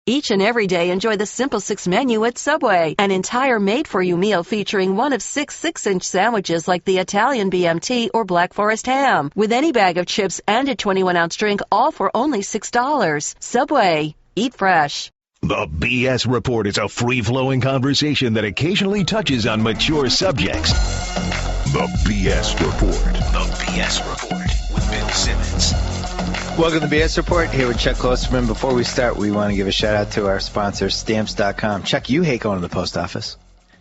Each and every day, enjoy the Simple Six menu at Subway, an entire made-for-you meal featuring one of 6 6-inch sandwiches like the Italian BMT or Black Forest ham, with any bag of chips and a 21-ounce drink, all for only $6. Subway. Eat fresh. The BS Report is a free-flowing conversation that occasionally touches on mature subjects. The BS Report. The BS Report with Bill Simmons. Welcome to the BS Report, here with Chuck Klosterman. Before we start, we want to give a shout-out to our sponsor, Stamps.com. Chuck, you hate going to the post office.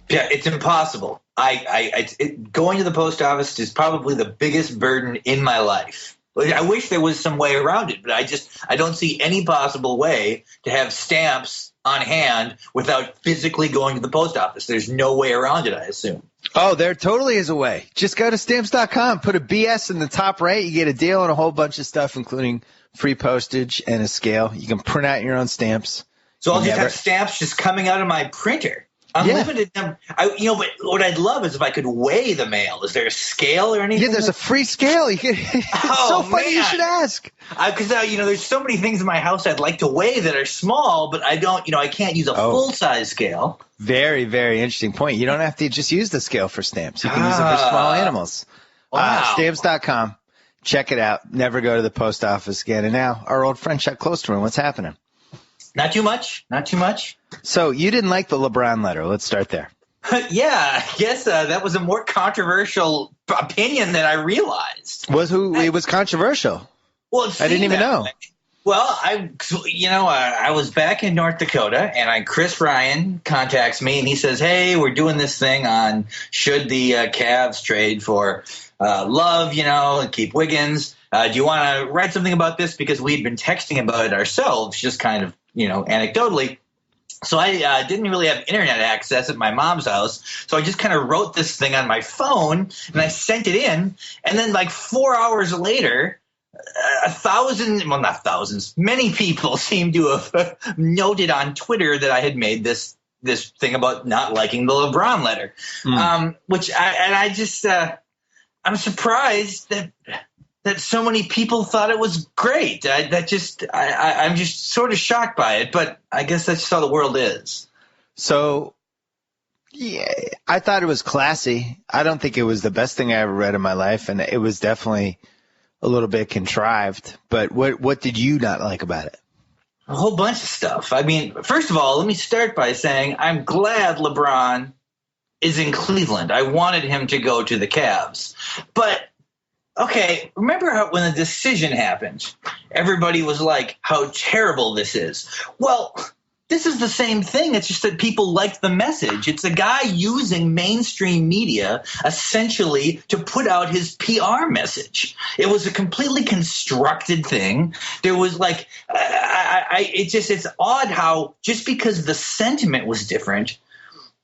Yeah, it's impossible. Going to the post office is probably the biggest burden in my life. I wish there was some way around it, but I don't see any possible way to have stamps on hand without physically going to the post office. There's no way around it, I assume. Oh, there totally is a way. Just go to Stamps.com, put a BS in the top right. You get a deal on a whole bunch of stuff, including free postage and a scale. You can print out your own stamps. So I'll just have stamps just coming out of my printer. Unlimited number. But what I'd love is if I could weigh the mail. Is there a scale or anything? Yeah, there's a free scale. It's so funny, man. You should ask. Because there's so many things in my house I'd like to weigh that are small, but I don't. I can't use a full-size scale. Very, very interesting point. You don't have to just use the scale for stamps. You can use it for small animals. Wow. Stamps.com. Check it out. Never go to the post office again. And now, our old friend Chuck Klosterman. What's happening? Not too much. Not too much. So you didn't like the LeBron letter. Let's start there. Yeah, I guess that was a more controversial opinion than I realized. It was controversial. Well, I didn't even know. Well, I was back in North Dakota, and Chris Ryan contacts me, and he says, "Hey, we're doing this thing on should the Cavs trade for Love, and keep Wiggins. Do you want to write something about this? Because we'd been texting about it ourselves, just kind of, anecdotally." So I didn't really have internet access at my mom's house, so I just kind of wrote this thing on my phone, and I sent it in, and then 4 hours later, many people seem to have noted on Twitter that I had made this thing about not liking the LeBron letter, which I'm surprised that so many people thought it was great. I'm just sort of shocked by it, but I guess that's just how the world is. So, yeah, I thought it was classy. I don't think it was the best thing I ever read in my life, and it was definitely a little bit contrived. But what did you not like about it? A whole bunch of stuff. I mean, first of all, let me start by saying I'm glad LeBron is in Cleveland. I wanted him to go to the Cavs. But okay, remember when the decision happened, everybody was like, how terrible this is. Well, this is the same thing. It's just that people liked the message. It's a guy using mainstream media essentially to put out his PR message. It was a completely constructed thing. There was it's odd how just because the sentiment was different,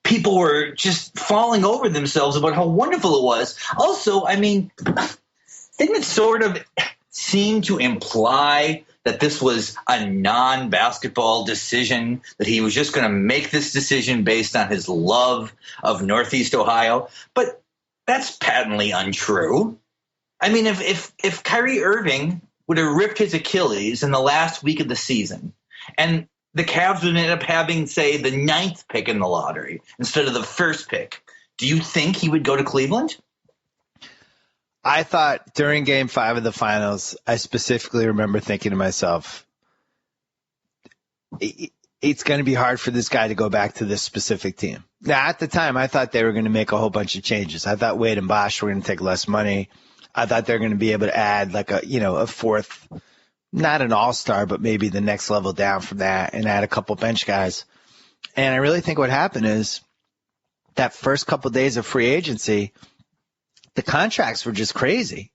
people were just falling over themselves about how wonderful it was. Also, didn't it sort of seem to imply that this was a non-basketball decision, that he was just going to make this decision based on his love of Northeast Ohio? But that's patently untrue. I mean, if Kyrie Irving would have ripped his Achilles in the last week of the season, and the Cavs would end up having, say, the 9th pick in the lottery instead of the 1st pick, do you think he would go to Cleveland? I thought during Game 5 of the finals, I specifically remember thinking to myself, it's going to be hard for this guy to go back to this specific team. Now, at the time, I thought they were going to make a whole bunch of changes. I thought Wade and Bosch were going to take less money. I thought they were going to be able to add a fourth, not an all-star, but maybe the next level down from that, and add a couple bench guys. And I really think what happened is that first couple days of free agency, the contracts were just crazy.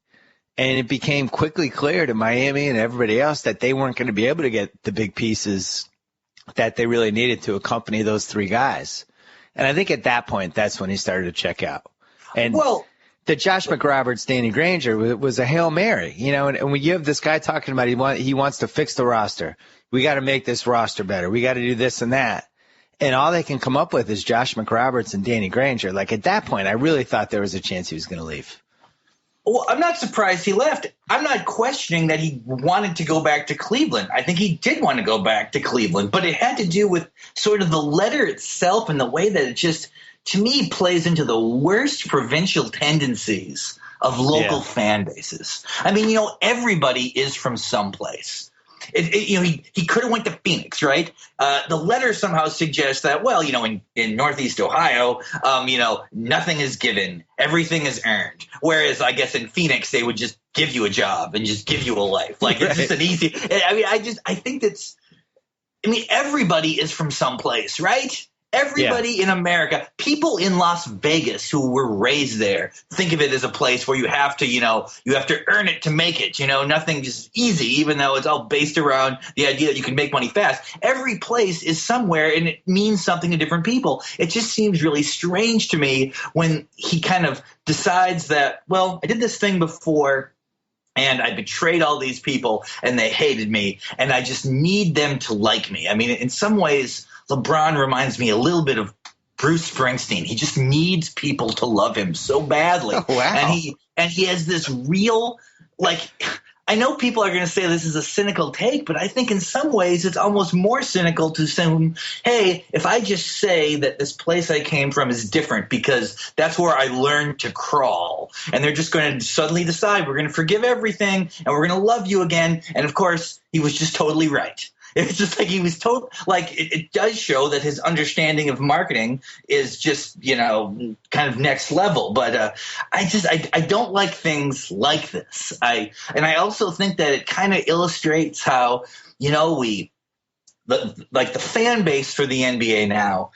And it became quickly clear to Miami and everybody else that they weren't going to be able to get the big pieces that they really needed to accompany those 3 guys. And I think at that point, that's when he started to check out. And the Josh McRoberts, Danny Granger was a Hail Mary, and when you have this guy talking about he wants to fix the roster, we got to make this roster better. We got to do this and that. And all they can come up with is Josh McRoberts and Danny Granger. At that point, I really thought there was a chance he was going to leave. Well, I'm not surprised he left. I'm not questioning that he wanted to go back to Cleveland. I think he did want to go back to Cleveland, but it had to do with sort of the letter itself and the way that it just, to me, plays into the worst provincial tendencies of local fan bases. I mean, everybody is from someplace. He could have went to Phoenix, right? The letter somehow suggests that, well, in Northeast Ohio, nothing is given, everything is earned. Whereas I guess in Phoenix, they would just give you a job and just give you a life. Like it's just an easy. I think everybody is from someplace, right? Everybody in America, people in Las Vegas who were raised there, think of it as a place where you have to earn it to make it. Nothing just easy, even though it's all based around the idea that you can make money fast. Every place is somewhere, and it means something to different people. It just seems really strange to me when he kind of decides that, well, I did this thing before, and I betrayed all these people, and they hated me, and I just need them to like me. I mean, in some ways, LeBron reminds me a little bit of Bruce Springsteen. He just needs people to love him so badly. Oh, wow. And he has this real, I know people are going to say this is a cynical take, but I think in some ways it's almost more cynical to say, hey, if I just say that this place I came from is different because that's where I learned to crawl, and they're just going to suddenly decide we're going to forgive everything and we're going to love you again. And of course, he was just totally right. It's just like he was told, it does show that his understanding of marketing is just, kind of next level. But I don't like things like this. I also think that it kind of illustrates how, the fan base for the NBA now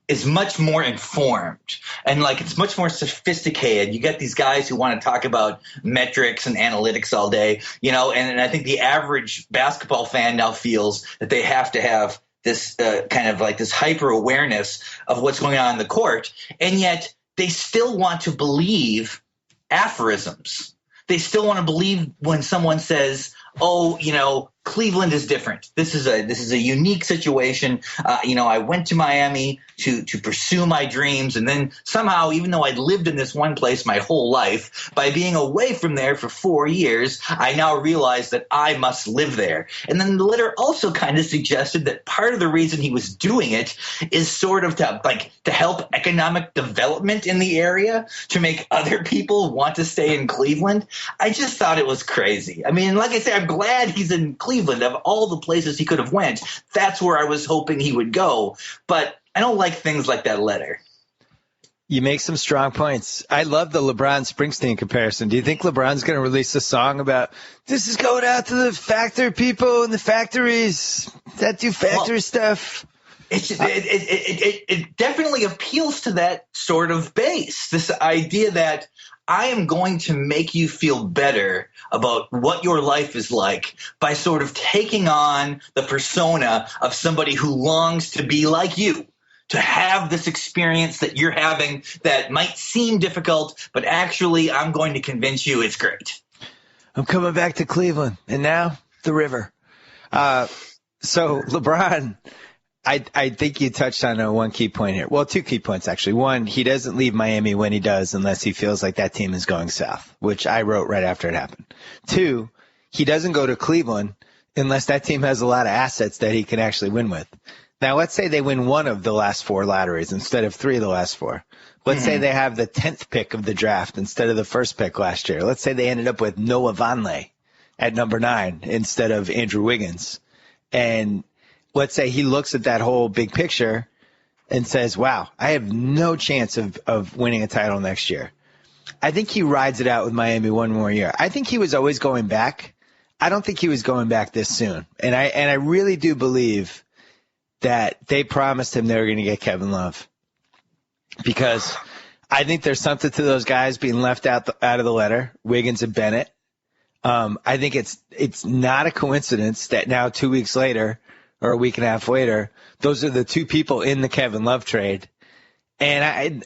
is much more informed, and it's much more sophisticated. You get these guys who want to talk about metrics and analytics all day, and I think the average basketball fan now feels that they have to have this this hyper awareness of what's going on in the court, and yet they still want to believe aphorisms. They still want to believe when someone says, oh, Cleveland is different. This is a unique situation. I went to Miami to pursue my dreams, and then somehow, even though I'd lived in this one place my whole life, by being away from there for 4 years, I now realize that I must live there. And then the letter also kind of suggested that part of the reason he was doing it is sort of to help economic development in the area, to make other people want to stay in Cleveland. I just thought it was crazy. I mean, like I say, I'm glad he's in Cleveland. Of all the places he could have went, that's where I was hoping he would go. But I don't like things like that letter. You make some strong points. I love the LeBron Springsteen comparison. Do you think LeBron's going to release a song about this is going out to the factory people in the factories that do factory stuff? It definitely appeals to that sort of base, this idea that I am going to make you feel better about what your life is like by sort of taking on the persona of somebody who longs to be like you, to have this experience that you're having that might seem difficult, but actually I'm going to convince you it's great. I'm coming back to Cleveland, and now the river. So LeBron, I think you touched on one key point here. Well, two key points, actually. One, he doesn't leave Miami when he does unless he feels like that team is going south, which I wrote right after it happened. Two, he doesn't go to Cleveland unless that team has a lot of assets that he can actually win with. Now, let's say they win one of the last four lotteries instead of three of the last four. Let's say they have the 10th pick of the draft instead of the first pick last year. Let's say they ended up with Noah Vonleh at number 9 instead of Andrew Wiggins. And let's say he looks at that whole big picture and says, wow, I have no chance of winning a title next year. I think he rides it out with Miami one more year. I think he was always going back. I don't think he was going back this soon. And I really do believe that they promised him they were going to get Kevin Love, because I think there's something to those guys being left out of the letter, Wiggins and Bennett. I think it's not a coincidence that now 2 weeks later, or a week and a half later, those are the two people in the Kevin Love trade. And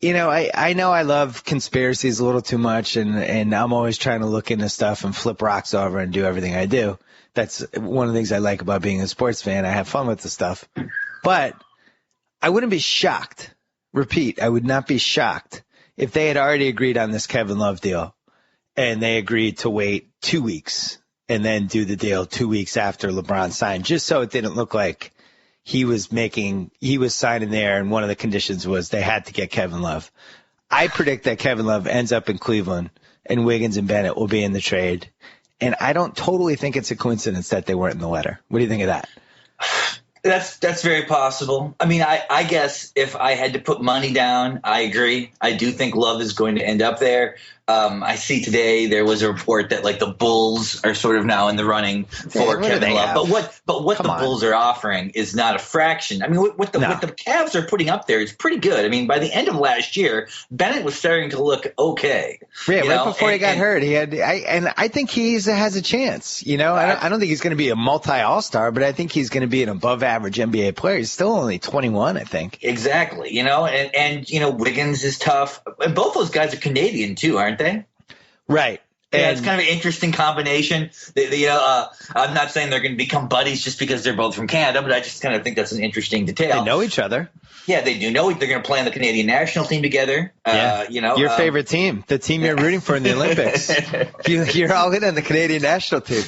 I know I love conspiracies a little too much, and I'm always trying to look into stuff and flip rocks over and do everything I do. That's one of the things I like about being a sports fan. I have fun with the stuff. But I wouldn't be shocked. Repeat, I would not be shocked if they had already agreed on this Kevin Love deal and they agreed to wait 2 weeks and then do the deal 2 weeks after LeBron signed, just so it didn't look like he was signing there, and one of the conditions was they had to get Kevin Love. I predict that Kevin Love ends up in Cleveland and Wiggins and Bennett will be in the trade. And I don't totally think it's a coincidence that they weren't in the letter. What do you think of that? That's very possible. I mean, I guess if I had to put money down, I agree. I do think Love is going to end up there. I see today there was a report that like the Bulls are sort of now in the running for Kevin Love. But what the Bulls are offering is not a fraction. I mean, what the Cavs are putting up there is pretty good. I mean, by the end of last year, Bennett was starting to look okay. Yeah, before he got hurt, I think he has a chance. You know, I don't think he's going to be a multi-all-star, but I think he's going to be an above-average NBA player. He's still only 21, I think. Exactly. You know, and you know, Wiggins is tough. And both those guys are Canadian too, aren't they? Right. Yeah, it's kind of an interesting combination. I'm not saying they're going to become buddies just because they're both from Canada, but I just kind of think that's an interesting detail. They know each other. Yeah, they do know. They're going to play on the Canadian national team together. Yeah. Your favorite team, the team you're rooting for in the Olympics. You're all in on the Canadian national team.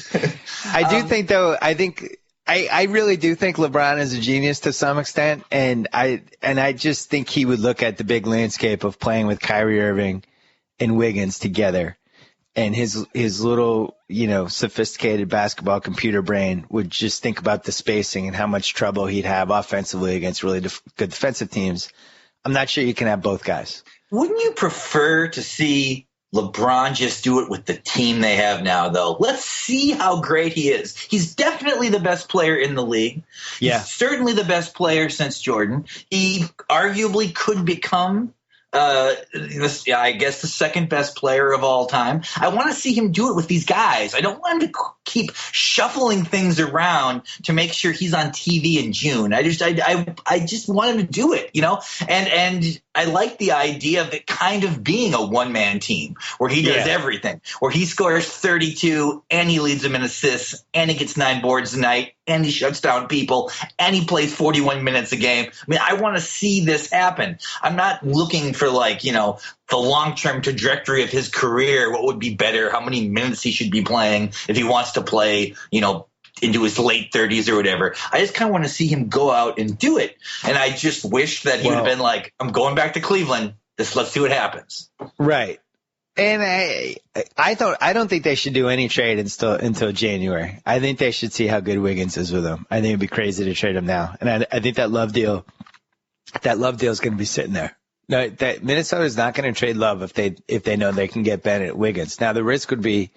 I do think, though, I really do think LeBron is a genius to some extent, and I just think he would look at the big landscape of playing with Kyrie Irving and Wiggins together, and his little, you know, sophisticated basketball computer brain would just think about the spacing and how much trouble he'd have offensively against really good defensive teams. I'm not sure you can have both guys. Wouldn't you prefer to see LeBron just do it with the team they have now, though? Let's see how great he is. He's definitely the best player in the league. Yeah. He's certainly the best player since Jordan. He arguably could become I guess the second best player of all time. I want to see him do it with these guys. I don't want him to keep shuffling things around to make sure he's on TV in June. I just want him to do it, you know? And I like the idea of it kind of being a one-man team where he does everything, where he scores 32 and he leads them in assists and he gets 9 boards a night and he shuts down people and he plays 41 minutes a game. I mean, I want to see this happen. I'm not looking for, like, you know, the long-term trajectory of his career, what would be better, how many minutes he should be playing if he wants to play, you know, into his late 30s or whatever. I just kind of want to see him go out and do it. And I just wish that he would have been like, I'm going back to Cleveland. Let's see what happens. Right. And I don't think they should do any trade until January. I think they should see how good Wiggins is with them. I think it'd be crazy to trade him now. And I think that Love deal is going to be sitting there. No, that Minnesota is not going to trade Love if they know they can get Bennett Wiggins. Now the risk would be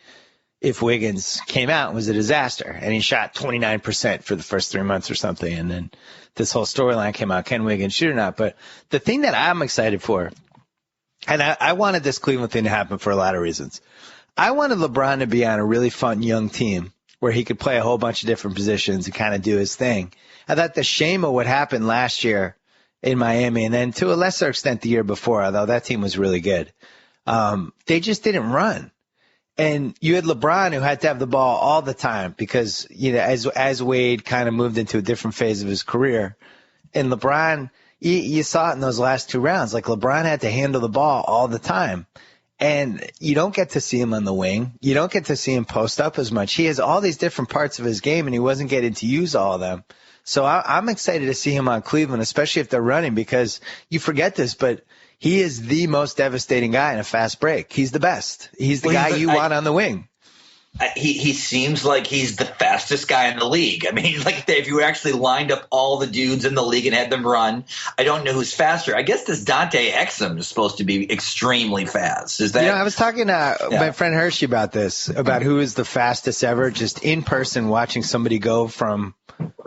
if Wiggins came out and was a disaster and he shot 29% for the first 3 months or something, and then this whole storyline came out, can Wiggins shoot or not? But the thing that I'm excited for, and I wanted this Cleveland thing to happen for a lot of reasons. I wanted LeBron to be on a really fun young team where he could play a whole bunch of different positions and kind of do his thing. I thought the shame of what happened last year in Miami, and then to a lesser extent the year before, although that team was really good, they just didn't run. And you had LeBron, who had to have the ball all the time because, you know, as Wade kind of moved into a different phase of his career, and LeBron, you saw it in those last 2 rounds. Like, LeBron had to handle the ball all the time. And you don't get to see him on the wing. You don't get to see him post up as much. He has all these different parts of his game, and he wasn't getting to use all of them. So I'm excited to see him on Cleveland, especially if they're running, because you forget this, but he is the most devastating guy in a fast break. He's the best. He's the guy you want on the wing. He seems like he's the fastest guy in the league. I mean, like, if you actually lined up all the dudes in the league and had them run, I don't know who's faster. I guess this Dante Exum is supposed to be extremely fast. Is that? I was talking to my friend Hershey about this, about who is the fastest ever, just in person watching somebody go from,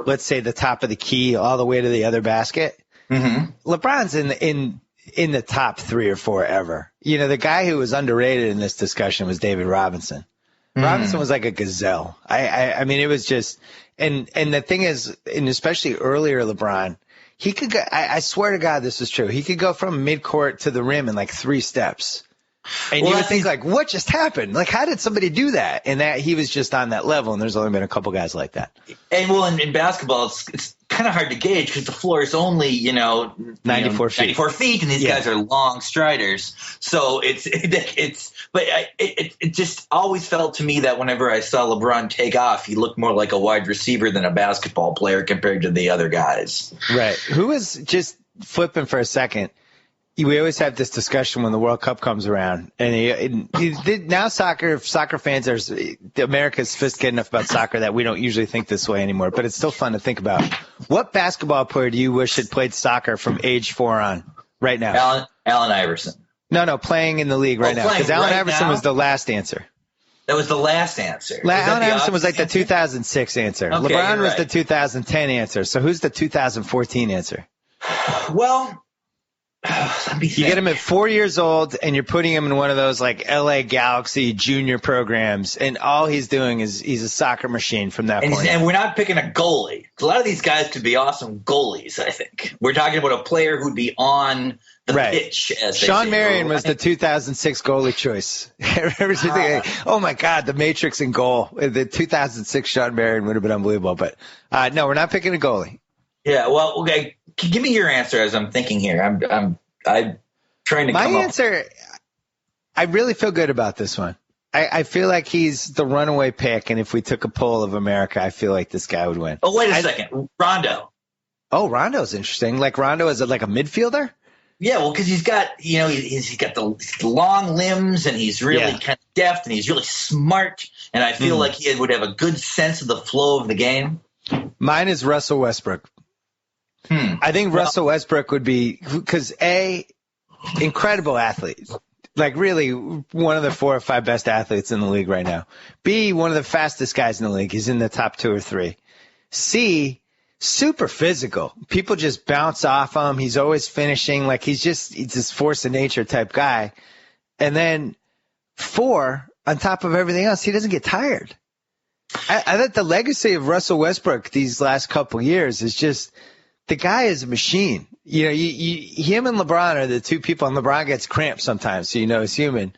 let's say, the top of the key all the way to the other basket. Mm-hmm. LeBron's in the top 3 or 4 ever. You know, the guy who was underrated in this discussion was David Robinson. Robinson was like a gazelle. I mean, it was just, and the thing is, and especially earlier LeBron, he could go, I swear to God this is true, he could go from midcourt to the rim in like 3 steps. And you would think, like, what just happened? Like, how did somebody do that? And that he was just on that level, and there's only been a couple guys like that. And, well, in basketball, it's kind kind of hard to gauge because the floor is only 94 feet. 94 feet, and these guys are long striders. So it just always felt to me that whenever I saw LeBron take off, he looked more like a wide receiver than a basketball player compared to the other guys. Right. Who was just flipping for a second? We always have this discussion when the World Cup comes around, and now soccer fans are America's sophisticated enough about soccer that we don't usually think this way anymore. But it's still fun to think about. What basketball player do you wish had played soccer from age 4 on right now? Allen Iverson. No, playing in the league right now, because Allen Iverson was the last answer. That was the last answer. Allen Iverson was like the 2006 answer. Okay, LeBron was right. the 2010 answer. So who's the 2014 answer? Well. Let me think. You get him at 4 years old, and you're putting him in one of those like LA Galaxy junior programs, and all he's doing is he's a soccer machine from that point. And we're not picking a goalie. A lot of these guys could be awesome goalies, I think. We're talking about a player who'd be on the pitch. As Sean Marion was the 2006 goalie choice. Oh, my God, the Matrix in goal. The 2006 Sean Marion would have been unbelievable. But, no, we're not picking a goalie. Yeah, well, okay. Give me your answer as I'm thinking here. I'm trying to come up. My answer, I really feel good about this one. I feel like he's the runaway pick, and if we took a poll of America, I feel like this guy would win. Oh, wait a second. Rondo. Oh, Rondo's interesting. Like Rondo is like a midfielder? Yeah, well, because he's got, he's got the long limbs, and he's really kind of deft, and he's really smart, and I feel like he would have a good sense of the flow of the game. Mine is Russell Westbrook. I think Russell Westbrook would be, because A, incredible athlete, like really one of the 4 or 5 best athletes in the league right now. B, one of the fastest guys in the league. He's in the top 2 or 3. C, super physical. People just bounce off him. He's always finishing. Like he's this force of nature type guy. And then 4, on top of everything else, he doesn't get tired. I think the legacy of Russell Westbrook these last couple years is just, the guy is a machine. Him and LeBron are the 2 people, and LeBron gets cramps sometimes, so he's human.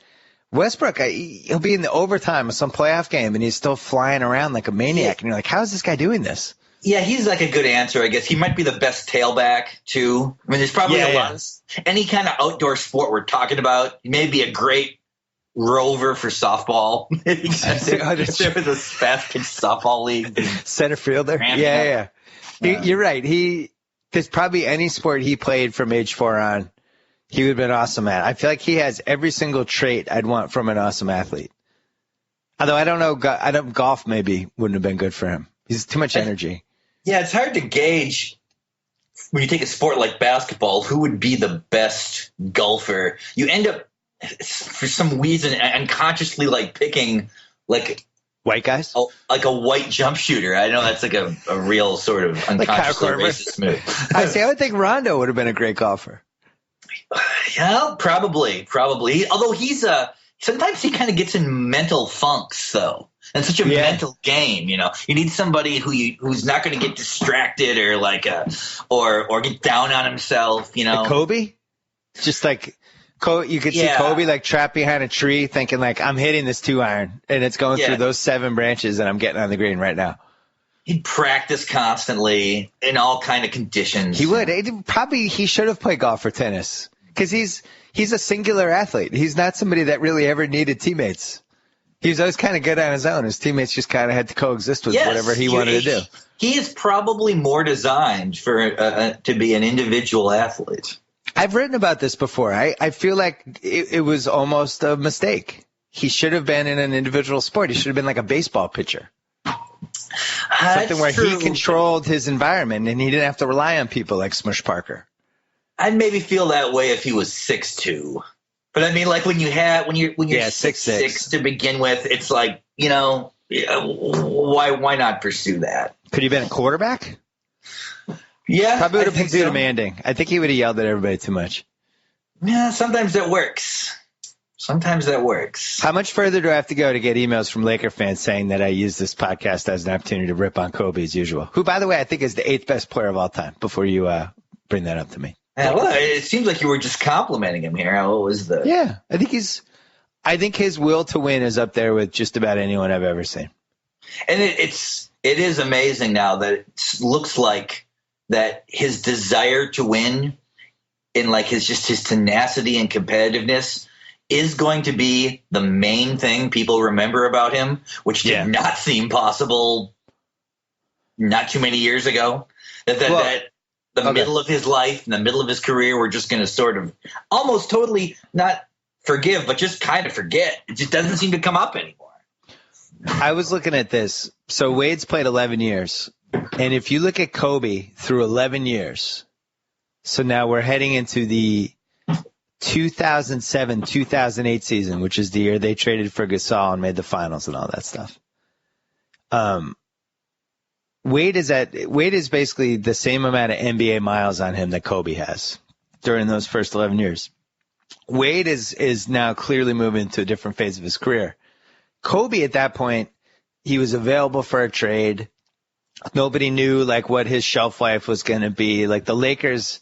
Westbrook, he'll be in the overtime of some playoff game, and he's still flying around like a maniac, and you're like, how is this guy doing this? Yeah, he's like a good answer, I guess. He might be the best tailback, too. I mean, there's probably a lot of any kind of outdoor sport we're talking about. He may be a great rover for softball. If there was a fast-pitch softball league. Center fielder? Yeah. You're right. There's probably any sport he played from age 4 on, he would have been awesome at. I feel like he has every single trait I'd want from an awesome athlete. Although I don't know, golf maybe wouldn't have been good for him. He's too much energy. Yeah, it's hard to gauge when you take a sport like basketball, who would be the best golfer. You end up, for some reason, unconsciously picking white guys? Oh, like a white jump shooter. I know that's like a real sort of unconsciously racist move. I would think Rondo would have been a great golfer. Yeah, probably. Although sometimes he kind of gets in mental funks, though. And such a mental game, You need somebody who's not going to get distracted or or get down on himself, Like Kobe? Just like you could see Kobe trapped behind a tree thinking I'm hitting this 2-iron and it's going through those 7 branches and I'm getting on the green right now. He'd practice constantly in all kind of conditions. He would. He should have played golf or tennis because he's a singular athlete. He's not somebody that really ever needed teammates. He was always kind of good on his own. His teammates just kind of had to coexist with whatever he wanted to do. He is probably more designed for to be an individual athlete. I've written about this before. I feel like it was almost a mistake. He should have been in an individual sport. He should have been like a baseball pitcher. Something where he controlled his environment and he didn't have to rely on people like Smush Parker. I'd maybe feel that way if he was 6'2". But I mean, when you're 6'6" to begin with, it's why not pursue that? Could he have been a quarterback? Yeah, probably would have been too demanding. I think he would have yelled at everybody too much. Yeah, sometimes that works. How much further do I have to go to get emails from Laker fans saying that I use this podcast as an opportunity to rip on Kobe as usual? Who, by the way, I think is the 8th best player of all time. Before you bring that up to me. Yeah, well, it seems like you were just complimenting him here. What was the? Yeah, I think his will to win is up there with just about anyone I've ever seen. And it is amazing now that it looks like that his desire to win and like his tenacity and competitiveness is going to be the main thing people remember about him, which did not seem possible not too many years ago. That the middle of his life and the middle of his career, we're just going to sort of almost totally not forgive, but just kind of forget. It just doesn't seem to come up anymore. I was looking at this. So Wade's played 11 years. And if you look at Kobe through 11 years, so now we're heading into the 2007-2008 season, which is the year they traded for Gasol and made the finals and all that stuff. Wade is basically the same amount of NBA miles on him that Kobe has during those first 11 years. Wade is now clearly moving to a different phase of his career. Kobe at that point, he was available for a trade. Nobody knew like what his shelf life was going to be. Like the Lakers,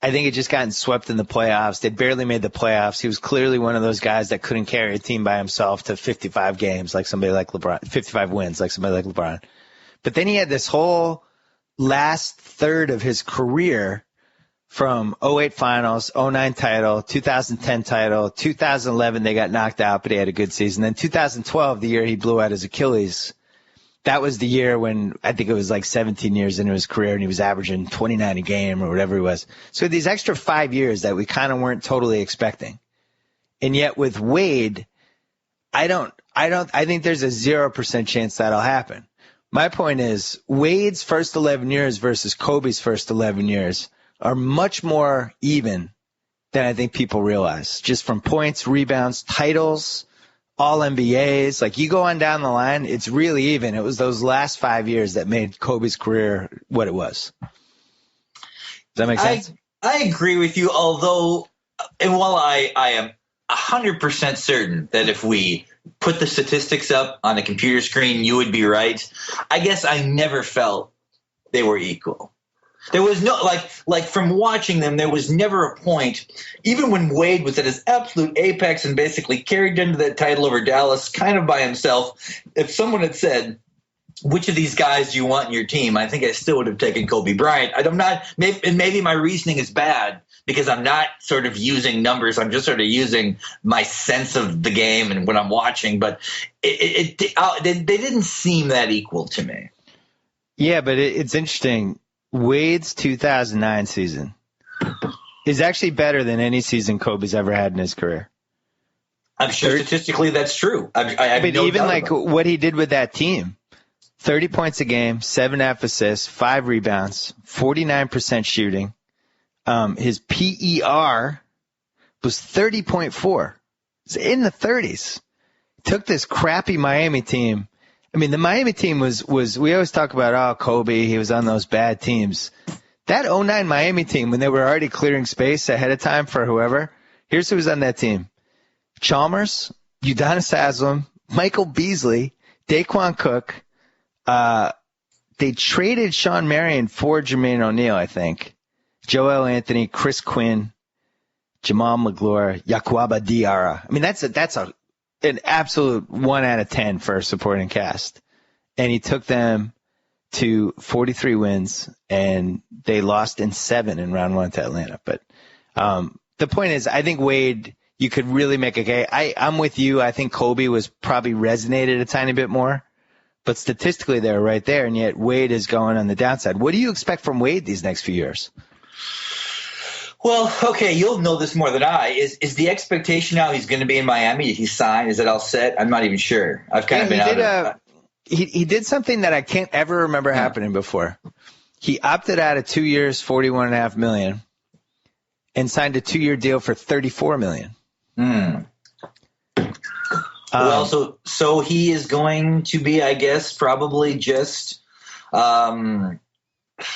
I think had just gotten swept in the playoffs. They barely made the playoffs. He was clearly one of those guys that couldn't carry a team by himself to 55 games like somebody like LeBron, 55 wins like somebody like LeBron. But then he had this whole last third of his career from 08 finals, 09 title, 2010 title, 2011 they got knocked out, but he had a good season. Then 2012, the year he blew out his Achilles, that was the year when I think it was like 17 years into his career and he was averaging 29 a game or whatever he was. So these extra 5 years that we kind of weren't totally expecting. And yet with Wade, I think there's a 0% chance that'll happen. My point is Wade's first 11 years versus Kobe's first 11 years are much more even than I think people realize. Just from points, rebounds, titles, all NBAs. Like you go on down the line, it's really even. It was those last 5 years that made Kobe's career what it was. Does that make sense? I agree with you, although, and while I am 100% certain that if we put the statistics up on a computer screen, you would be right. I guess I never felt they were equal. There was no, like from watching them, there was never a point, even when Wade was at his absolute apex and basically carried into that title over Dallas kind of by himself. If someone had said, which of these guys do you want in your team? I think I still would have taken Kobe Bryant. Maybe my reasoning is bad because I'm not sort of using numbers. I'm just sort of using my sense of the game and what I'm watching. But they didn't seem that equal to me. Yeah, but it's interesting. Wade's 2009 season is actually better than any season Kobe's ever had in his career. I'm sure statistically that's true. I but no even like what he did with that team, 30 points a game, 7.5 assists, 5 rebounds, 49% shooting. His PER was 30.4. It's in the 30s. Took this crappy Miami team. I mean, the Miami team was we always talk about, Kobe, he was on those bad teams. That 09 Miami team, when they were already clearing space ahead of time for whoever, here's who was on that team. Chalmers, Udonis Haslem, Michael Beasley, Daquan Cook. They traded Sean Marion for Jermaine O'Neal, I think. Joel Anthony, Chris Quinn, Jamal McGlure, Yakuaba Diarra. I mean, that's an absolute 1 out of 10 for a supporting cast. And he took them to 43 wins, and they lost in 7 in round 1 to Atlanta. But the point is, I think Wade, you could really make a case. I'm with you. I think Kobe was probably resonated a tiny bit more. But statistically, they're right there, and yet Wade is going on the downside. What do you expect from Wade these next few years? Well, okay, you'll know this more than I. Is the expectation now he's going to be in Miami? He's signed? Is it all set? I'm not even sure. I've kind of been out of He did something that I can't ever remember happening before. He opted out of 2 years, $41.5 million, and signed a 2-year deal for $34 million. Well, so he is going to be, I guess, probably just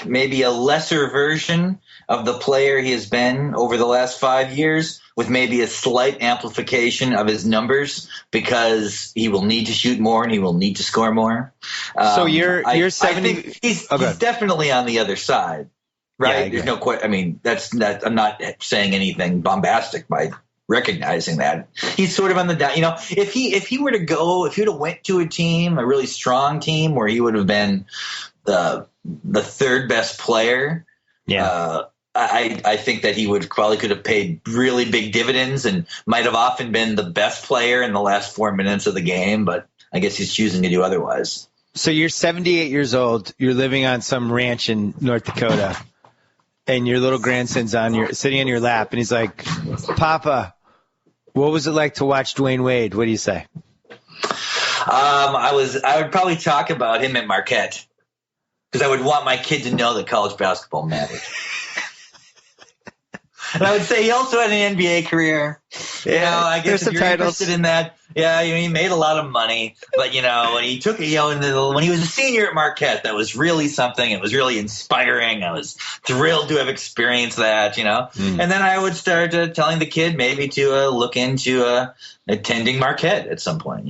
maybe a lesser version of the player he has been over the last 5 years, with maybe a slight amplification of his numbers because he will need to shoot more and he will need to score more. So you're 70. I think he's definitely on the other side, right? Yeah, There's no question. I mean, that's I'm not saying anything bombastic by recognizing that he's sort of on the down. You know, if he were to go, if he would have went to a team, a really strong team, where he would have been the third best player, Yeah. I think that he could have paid really big dividends and might have often been the best player in the last 4 minutes of the game, but I guess he's choosing to do otherwise. So you're 78 years old. You're living on some ranch in North Dakota, and your little grandson's sitting on your lap, and he's like, "Papa, what was it like to watch Dwayne Wade?" What do you say? I would probably talk about him at Marquette because I would want my kid to know that college basketball mattered. And I would say he also had an NBA career. I guess if you're interested in that, he made a lot of money. But, when he took it, when he was a senior at Marquette, that was really something. It was really inspiring. I was thrilled to have experienced that, And then I would start telling the kid maybe to look into attending Marquette at some point,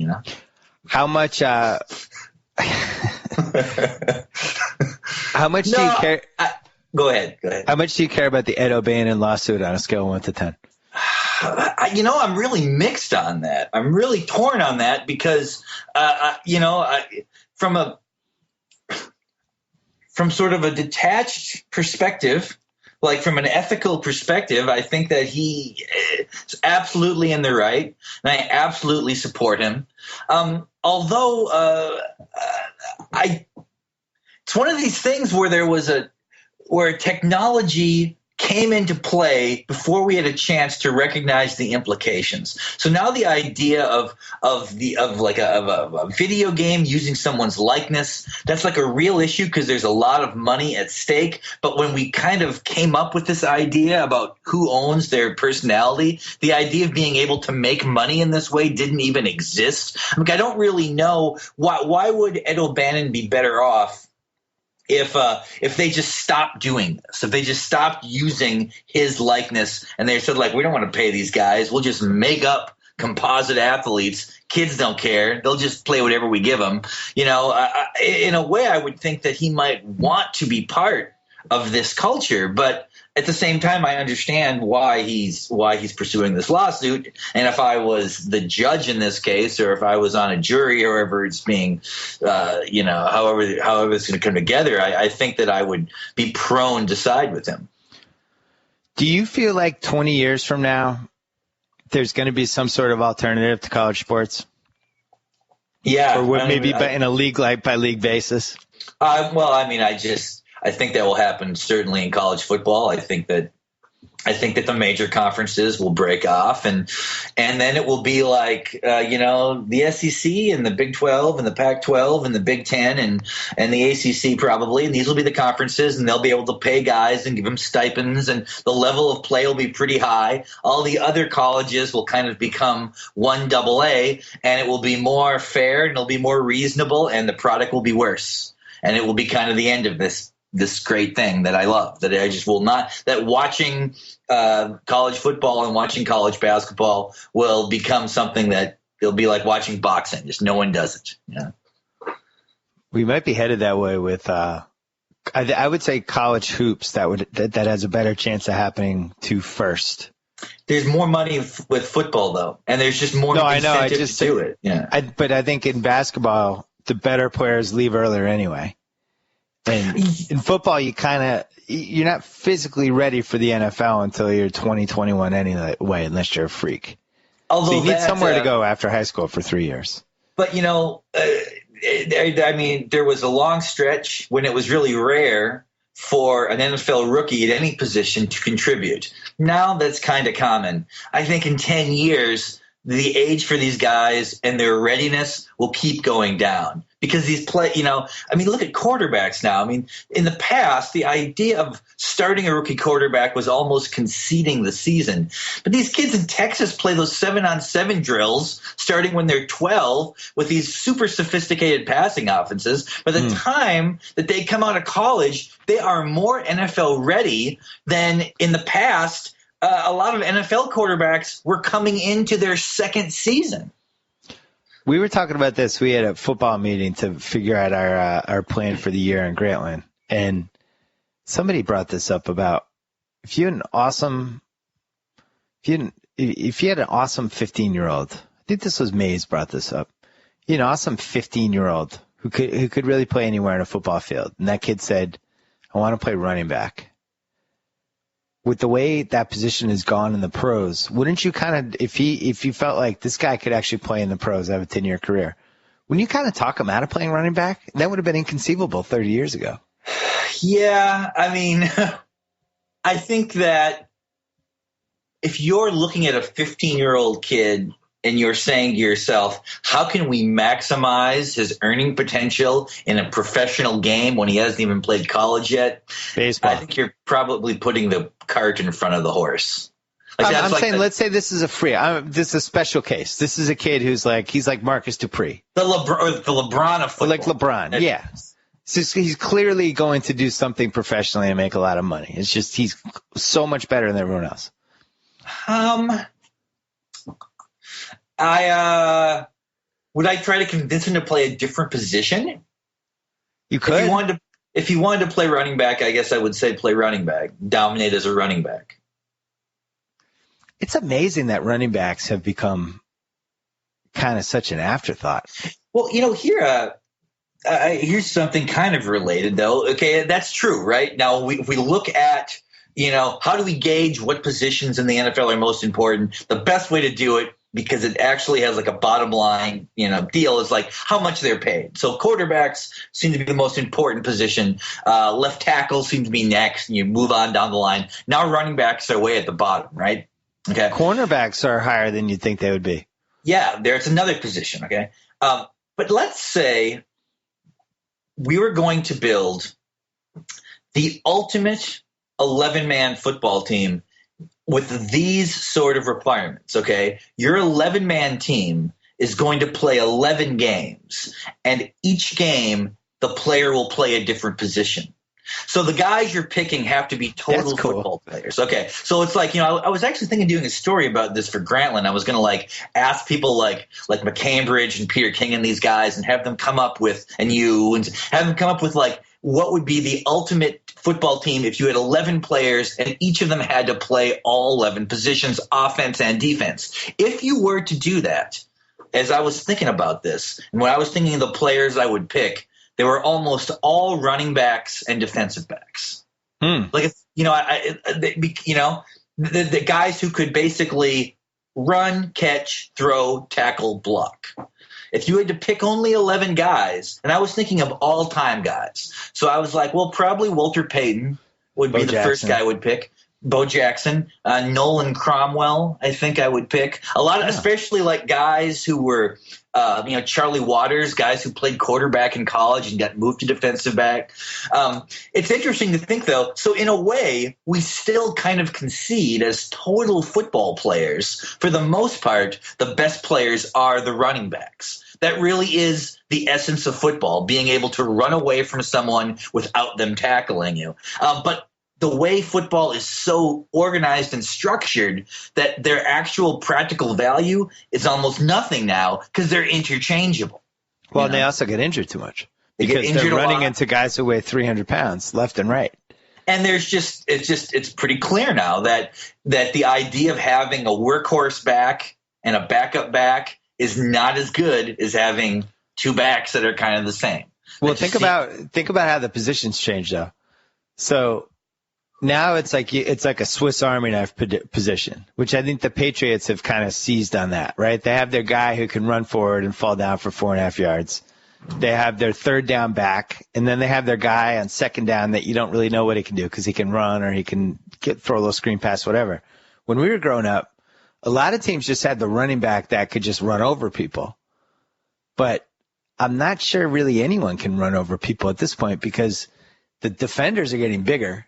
How much how much do you care? Go ahead. How much do you care about the Ed O'Bannon lawsuit on a scale of 1 to 10? I'm really mixed on that. I'm really torn on that because, from sort of a detached perspective, like from an ethical perspective, I think that he is absolutely in the right, and I absolutely support him. Although it's one of these things where technology came into play before we had a chance to recognize the implications. So now the idea of a video game using someone's likeness, that's like a real issue because there's a lot of money at stake. But when we kind of came up with this idea about who owns their personality, the idea of being able to make money in this way didn't even exist. I don't really know why would Ed O'Bannon be better off if they just stopped doing this, if they just stopped using his likeness and they said, we don't want to pay these guys. We'll just make up composite athletes. Kids don't care. They'll just play whatever we give them. In a way, I would think that he might want to be part of this culture, but at the same time, I understand why he's pursuing this lawsuit. And if I was the judge in this case, or if I was on a jury, or however it's being, however it's going to come together, I think that I would be prone to side with him. Do you feel like 20 years from now, there's going to be some sort of alternative to college sports? Yeah. Or maybe in a league by league basis? I think that will happen certainly in college football. I think that the major conferences will break off, and then it will be like the SEC and the Big 12 and the Pac-12 and the Big 10 and the ACC probably, and these will be the conferences, and they'll be able to pay guys and give them stipends, and the level of play will be pretty high. All the other colleges will kind of become 1AA, and it will be more fair and it'll be more reasonable, and the product will be worse, and it will be kind of the end of this great thing that I love, that I just will not, that watching college football and watching college basketball will become something that it'll be like watching boxing. Just no one does it. Yeah. We might be headed that way with, I would say college hoops that has a better chance of happening to first. There's more money with football though. And there's just more incentive to do it. Yeah. But I think in basketball, the better players leave earlier anyway. And in football, you're not physically ready for the NFL until you're 20, 21 anyway, unless you're a freak. So you need somewhere to go after high school for 3 years. But, there was a long stretch when it was really rare for an NFL rookie at any position to contribute. Now that's kind of common. I think in 10 years, the age for these guys and their readiness will keep going down. Because look at quarterbacks now. In the past, the idea of starting a rookie quarterback was almost conceding the season. But these kids in Texas play those 7-on-7 drills starting when they're 12 with these super sophisticated passing offenses. By the time that they come out of college, they are more NFL ready than in the past. A lot of NFL quarterbacks were coming into their second season. We were talking about this. We had a football meeting to figure out our plan for the year in Grantland, and somebody brought this up about if you had an awesome 15-year-old. I think this was Mays brought this up. You had an awesome 15-year-old who could really play anywhere in a football field, and that kid said, "I want to play running back." with the way that position has gone in the pros, wouldn't you kind of, if you felt like this guy could actually play in the pros, have a 10-year career, wouldn't you kind of talk him out of playing running back? That would have been inconceivable 30 years ago. Yeah, I mean, I think that if you're looking at a 15-year-old kid and you're saying to yourself, how can we maximize his earning potential in a professional game when he hasn't even played college yet? Baseball. I think you're probably putting the cart in front of the horse. Like I'm saying, let's say this is this is a special case. This is a kid who's he's like Marcus Dupree. The LeBron of football. Like LeBron, yeah. So he's clearly going to do something professionally and make a lot of money. It's just he's so much better than everyone else. Would I try to convince him to play a different position? You could. If he wanted to play running back, I guess I would say play running back, dominate as a running back. It's amazing that running backs have become kind of such an afterthought. Well, here's something kind of related, though. Okay, that's true, right? Now, if we look at, how do we gauge what positions in the NFL are most important? The best way to do it, because it actually has like a bottom line, deal, is like how much they're paid. So quarterbacks seem to be the most important position. Left tackles seem to be next, and you move on down the line. Now running backs are way at the bottom, right? Okay. Cornerbacks are higher than you'd think they would be. Yeah, it's another position, okay? But let's say we were going to build the ultimate 11-man football team with these sort of requirements, okay? Your 11-man team is going to play 11 games, and each game the player will play a different position. So the guys you're picking have to be total football players. Okay, so it's like, I was actually thinking of doing a story about this for Grantland. I was going to ask people like McCambridge and Peter King and these guys and have them come up with, and have them come up with what would be the ultimate football team if you had 11 players and each of them had to play all 11 positions, offense and defense. If you were to do that, as I was thinking about this, and when I was thinking of the players I would pick, they were almost all running backs and defensive backs. The guys who could basically run, catch, throw, tackle, block. If you had to pick only 11 guys, and I was thinking of all-time guys, so I was like, well, probably Walter Payton would be the first guy I would pick. Bo Jackson, Nolan Cromwell, I think I would pick. A lot of, especially guys who were, Charlie Waters, guys who played quarterback in college and got moved to defensive back. It's interesting to think, though. So in a way, we still kind of concede as total football players. For the most part, the best players are the running backs. That really is the essence of football, being able to run away from someone without them tackling you. But the way football is so organized and structured that their actual practical value is almost nothing now because they're interchangeable. Well, and they also get injured too much because they're running into guys who weigh 300 pounds left and right. And it's pretty clear now that the idea of having a workhorse back and a backup back is not as good as having two backs that are kind of the same. Well, think about how the positions change though. So now it's like a Swiss Army knife position, which I think the Patriots have kind of seized on that, right? They have their guy who can run forward and fall down for 4.5 yards. They have their third down back, and then they have their guy on second down that you don't really know what he can do because he can run or he can throw a little screen pass, whatever. When we were growing up, a lot of teams just had the running back that could just run over people. But I'm not sure really anyone can run over people at this point because the defenders are getting bigger.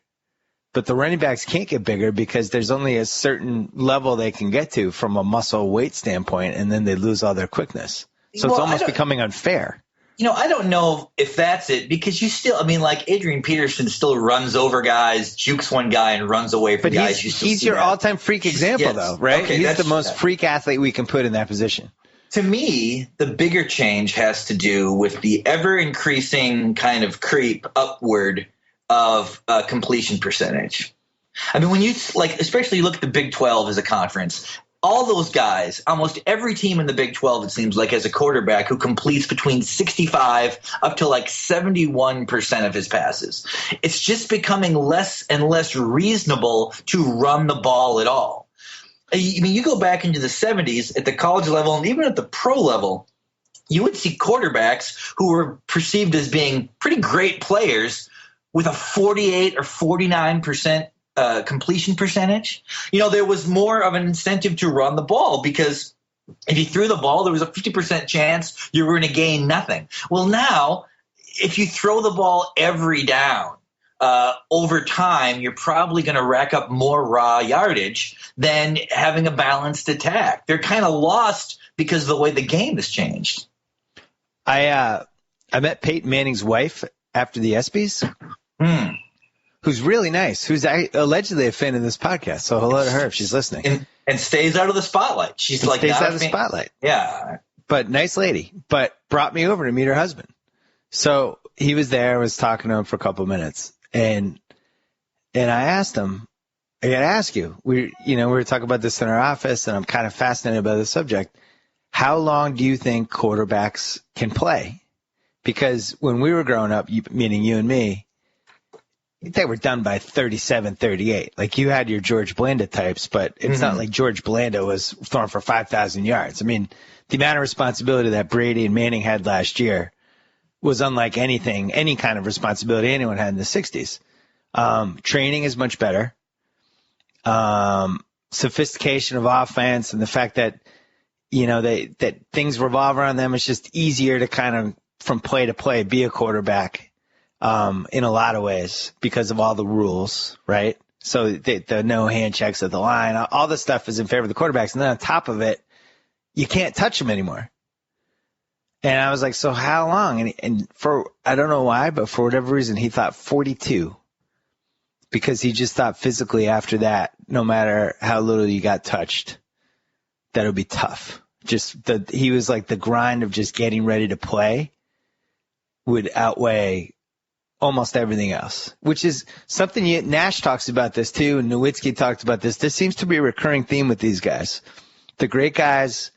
But the running backs can't get bigger because there's only a certain level they can get to from a muscle weight standpoint, and then they lose all their quickness. So it's almost becoming unfair. I don't know if that's it because Adrian Peterson still runs over guys, jukes one guy, and runs away from guys. He's your all-time freak example, though, right? Okay, he's the most freak athlete we can put in that position. To me, the bigger change has to do with the ever-increasing kind of creep upward of completion percentage. I mean, when you especially look at the Big 12 as a conference, all those guys, almost every team in the Big 12, it seems like, has a quarterback who completes between 65 up to like 71% of his passes. It's just becoming less and less reasonable to run the ball at all. I mean, you go back into the 70s at the college level and even at the pro level, you would see quarterbacks who were perceived as being pretty great players with a 48 or 49% completion percentage. There was more of an incentive to run the ball because if you threw the ball, there was a 50% chance you were going to gain nothing. Well, now, if you throw the ball every down, over time, you're probably going to rack up more raw yardage than having a balanced attack. They're kind of lost because of the way the game has changed. I met Peyton Manning's wife after the ESPYs. Who's really nice, who's allegedly a fan of this podcast. So hello to her if she's listening. And stays out of the spotlight. She's like stays out of the spotlight. Yeah. But nice lady. But brought me over to meet her husband. So he was there, was talking to him for a couple of minutes. And I asked him, I got to ask you, we were talking about this in our office, and I'm kind of fascinated by the subject. How long do you think quarterbacks can play? Because when we were growing up, meaning you and me, they were done by 37, 38. Like you had your George Blanda types, but it's not like George Blanda was throwing for 5,000 yards. I mean, the amount of responsibility that Brady and Manning had last year was unlike anything, any kind of responsibility anyone had in the 60s. Training is much better. Sophistication of offense and the fact that, that things revolve around them. It's just easier to kind of, from play to play, be a quarterback. In a lot of ways because of all the rules, right? So the no hand checks at the line, all this stuff is in favor of the quarterbacks. And then on top of it, you can't touch them anymore. And I was like, so how long? And for, I don't know why, but for whatever reason, he thought 42 because he just thought physically after that, no matter how little you got touched, that it would be tough. He was like the grind of just getting ready to play would outweigh almost everything else, which is something Nash talks about this too, and Nowitzki talked about this. This seems to be a recurring theme with these guys. The great guys,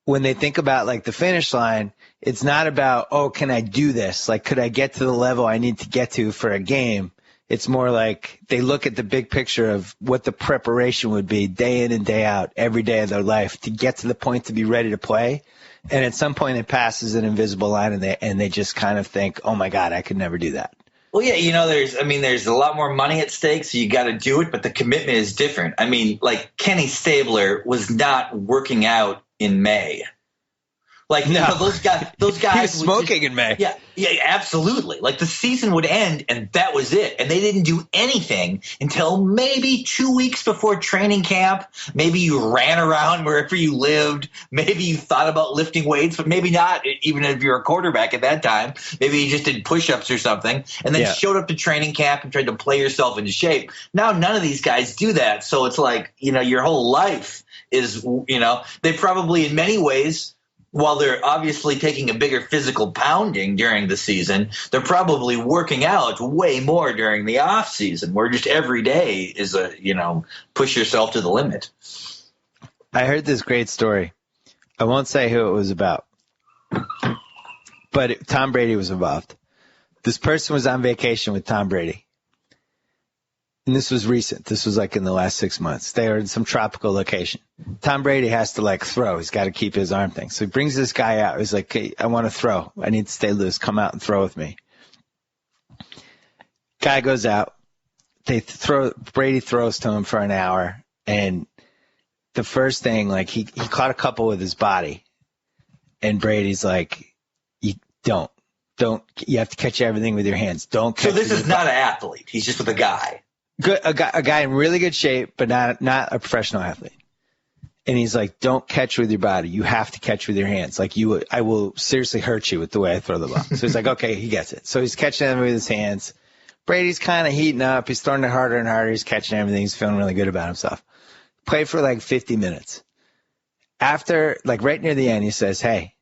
when they think about like the finish line, it's not about, oh, can I do this? Like, could I get to the level I need to get to for a game? It's more like they look at the big picture of what the preparation would be day in and day out, every day of their life to get to the point to be ready to play. And at some point it passes an invisible line and they just kind of think, oh my God, I could never do that. Well, yeah, there's a lot more money at stake, so you got to do it, but the commitment is different. I mean, like Kenny Stabler was not working out in May. Like, no. Those guys he was smoking in May. Yeah, absolutely. Like the season would end and that was it. And they didn't do anything until maybe 2 weeks before training camp. Maybe you ran around wherever you lived. Maybe you thought about lifting weights, but maybe not, even if you're a quarterback at that time. Maybe you just did push-ups or something and then showed up to training camp and tried to play yourself into shape. Now none of these guys do that. So it's like, your whole life is, they probably in many ways, while they're obviously taking a bigger physical pounding during the season, they're probably working out way more during the off season, where just every day is push yourself to the limit. I heard this great story. I won't say who it was about, but Tom Brady was involved. This person was on vacation with Tom Brady. And this was recent. This was like in the last 6 months. They are in some tropical location. Tom Brady has to throw. He's got to keep his arm thing. So he brings this guy out. He's like, hey, I want to throw. I need to stay loose. Come out and throw with me. Guy goes out. Brady throws to him for an hour. And the first thing, he caught a couple with his body. And Brady's like, you have to catch everything with your hands. Don't catch. So this is not an athlete. He's just with a guy. Good, a guy in really good shape, but not a professional athlete. And he's like, don't catch with your body. You have to catch with your hands. I will seriously hurt you with the way I throw the ball. So he's like, okay, he gets it. So he's catching them with his hands. Brady's kind of heating up. He's throwing it harder and harder. He's catching everything. He's feeling really good about himself. Played for 50 minutes. After, right near the end, he says, hey,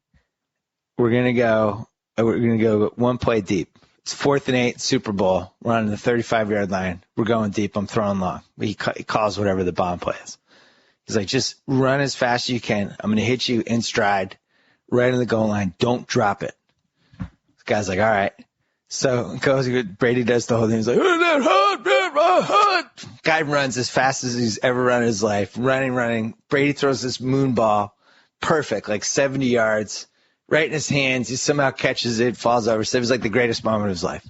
we're going to go one play deep. It's 4th and 8, Super Bowl. We're on the 35-yard line. We're going deep. I'm throwing long. He calls whatever the bomb play is. He's like, just run as fast as you can. I'm going to hit you in stride, right in the goal line. Don't drop it. The guy's like, all right. So Brady does the whole thing. He's like, guy runs as fast as he's ever run in his life. Running. Brady throws this moon ball. Perfect, like 70 yards, right in his hands. He somehow catches it, falls over. So it was like the greatest moment of his life.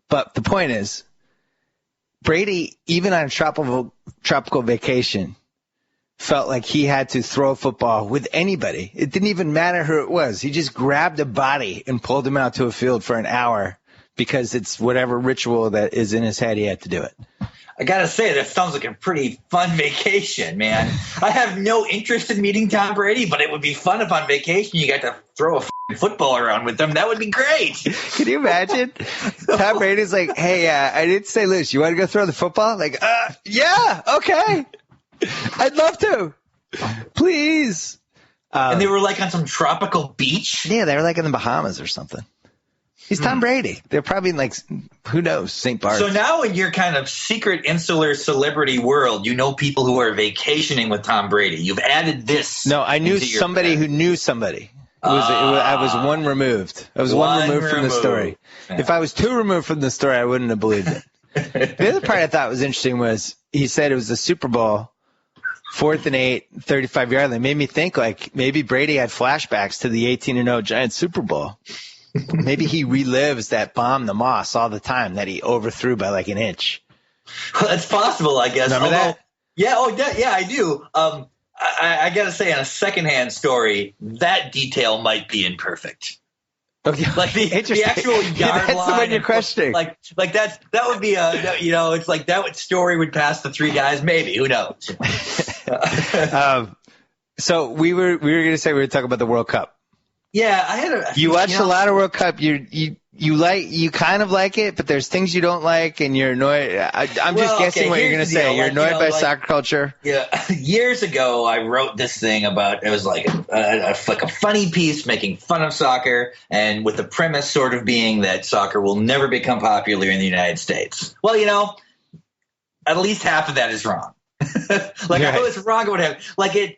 But the point is, Brady, even on a tropical vacation, felt like he had to throw a football with anybody. It didn't even matter who it was. He just grabbed a body and pulled him out to a field for an hour because it's whatever ritual that is in his head, he had to do it. I got to say, that sounds like a pretty fun vacation, man. I have no interest in meeting Tom Brady, but it would be fun if on vacation you got to throw a football around with them. That would be great. Can you imagine? Tom Brady's like, hey, I did St. Louis. You want to go throw the football? Like, yeah, okay. I'd love to. Please. And they were like on some tropical beach? Yeah, they were like in the Bahamas or something. He's Tom Brady. They're probably in, like, who knows, St. Bart's. So now in your kind of secret insular celebrity world, you know people who are vacationing with Tom Brady. You've added this. No, I knew somebody who knew somebody. I was one removed. I was one removed from the story. Yeah. If I was two removed from the story, I wouldn't have believed it. The other part I thought was interesting was he said it was the Super Bowl, 4th and 8, 35-yard line. It made me think like maybe Brady had flashbacks to the 18-0 Giants Super Bowl. Maybe he relives that bomb, the Moss, all the time that he overthrew by like an inch. Well, that's possible, I guess. Remember that? Yeah, I do. I got to say, on a secondhand story, that detail might be imperfect. Okay, like the actual yard that's line. the one you're questioning. Like that would be it's like that story would pass the three guys. Maybe, who knows? So we were going to say we were talking about the World Cup. Yeah, You watched a lot of World Cup. You kind of like it, but there's things you don't like, and you're annoyed. I'm just guessing what you're going to say. You're annoyed by soccer culture. Yeah, years ago I wrote this thing about it was like a funny piece making fun of soccer, and with the premise sort of being that soccer will never become popular in the United States. Well, at least half of that is wrong. I was wrong about it. Like it,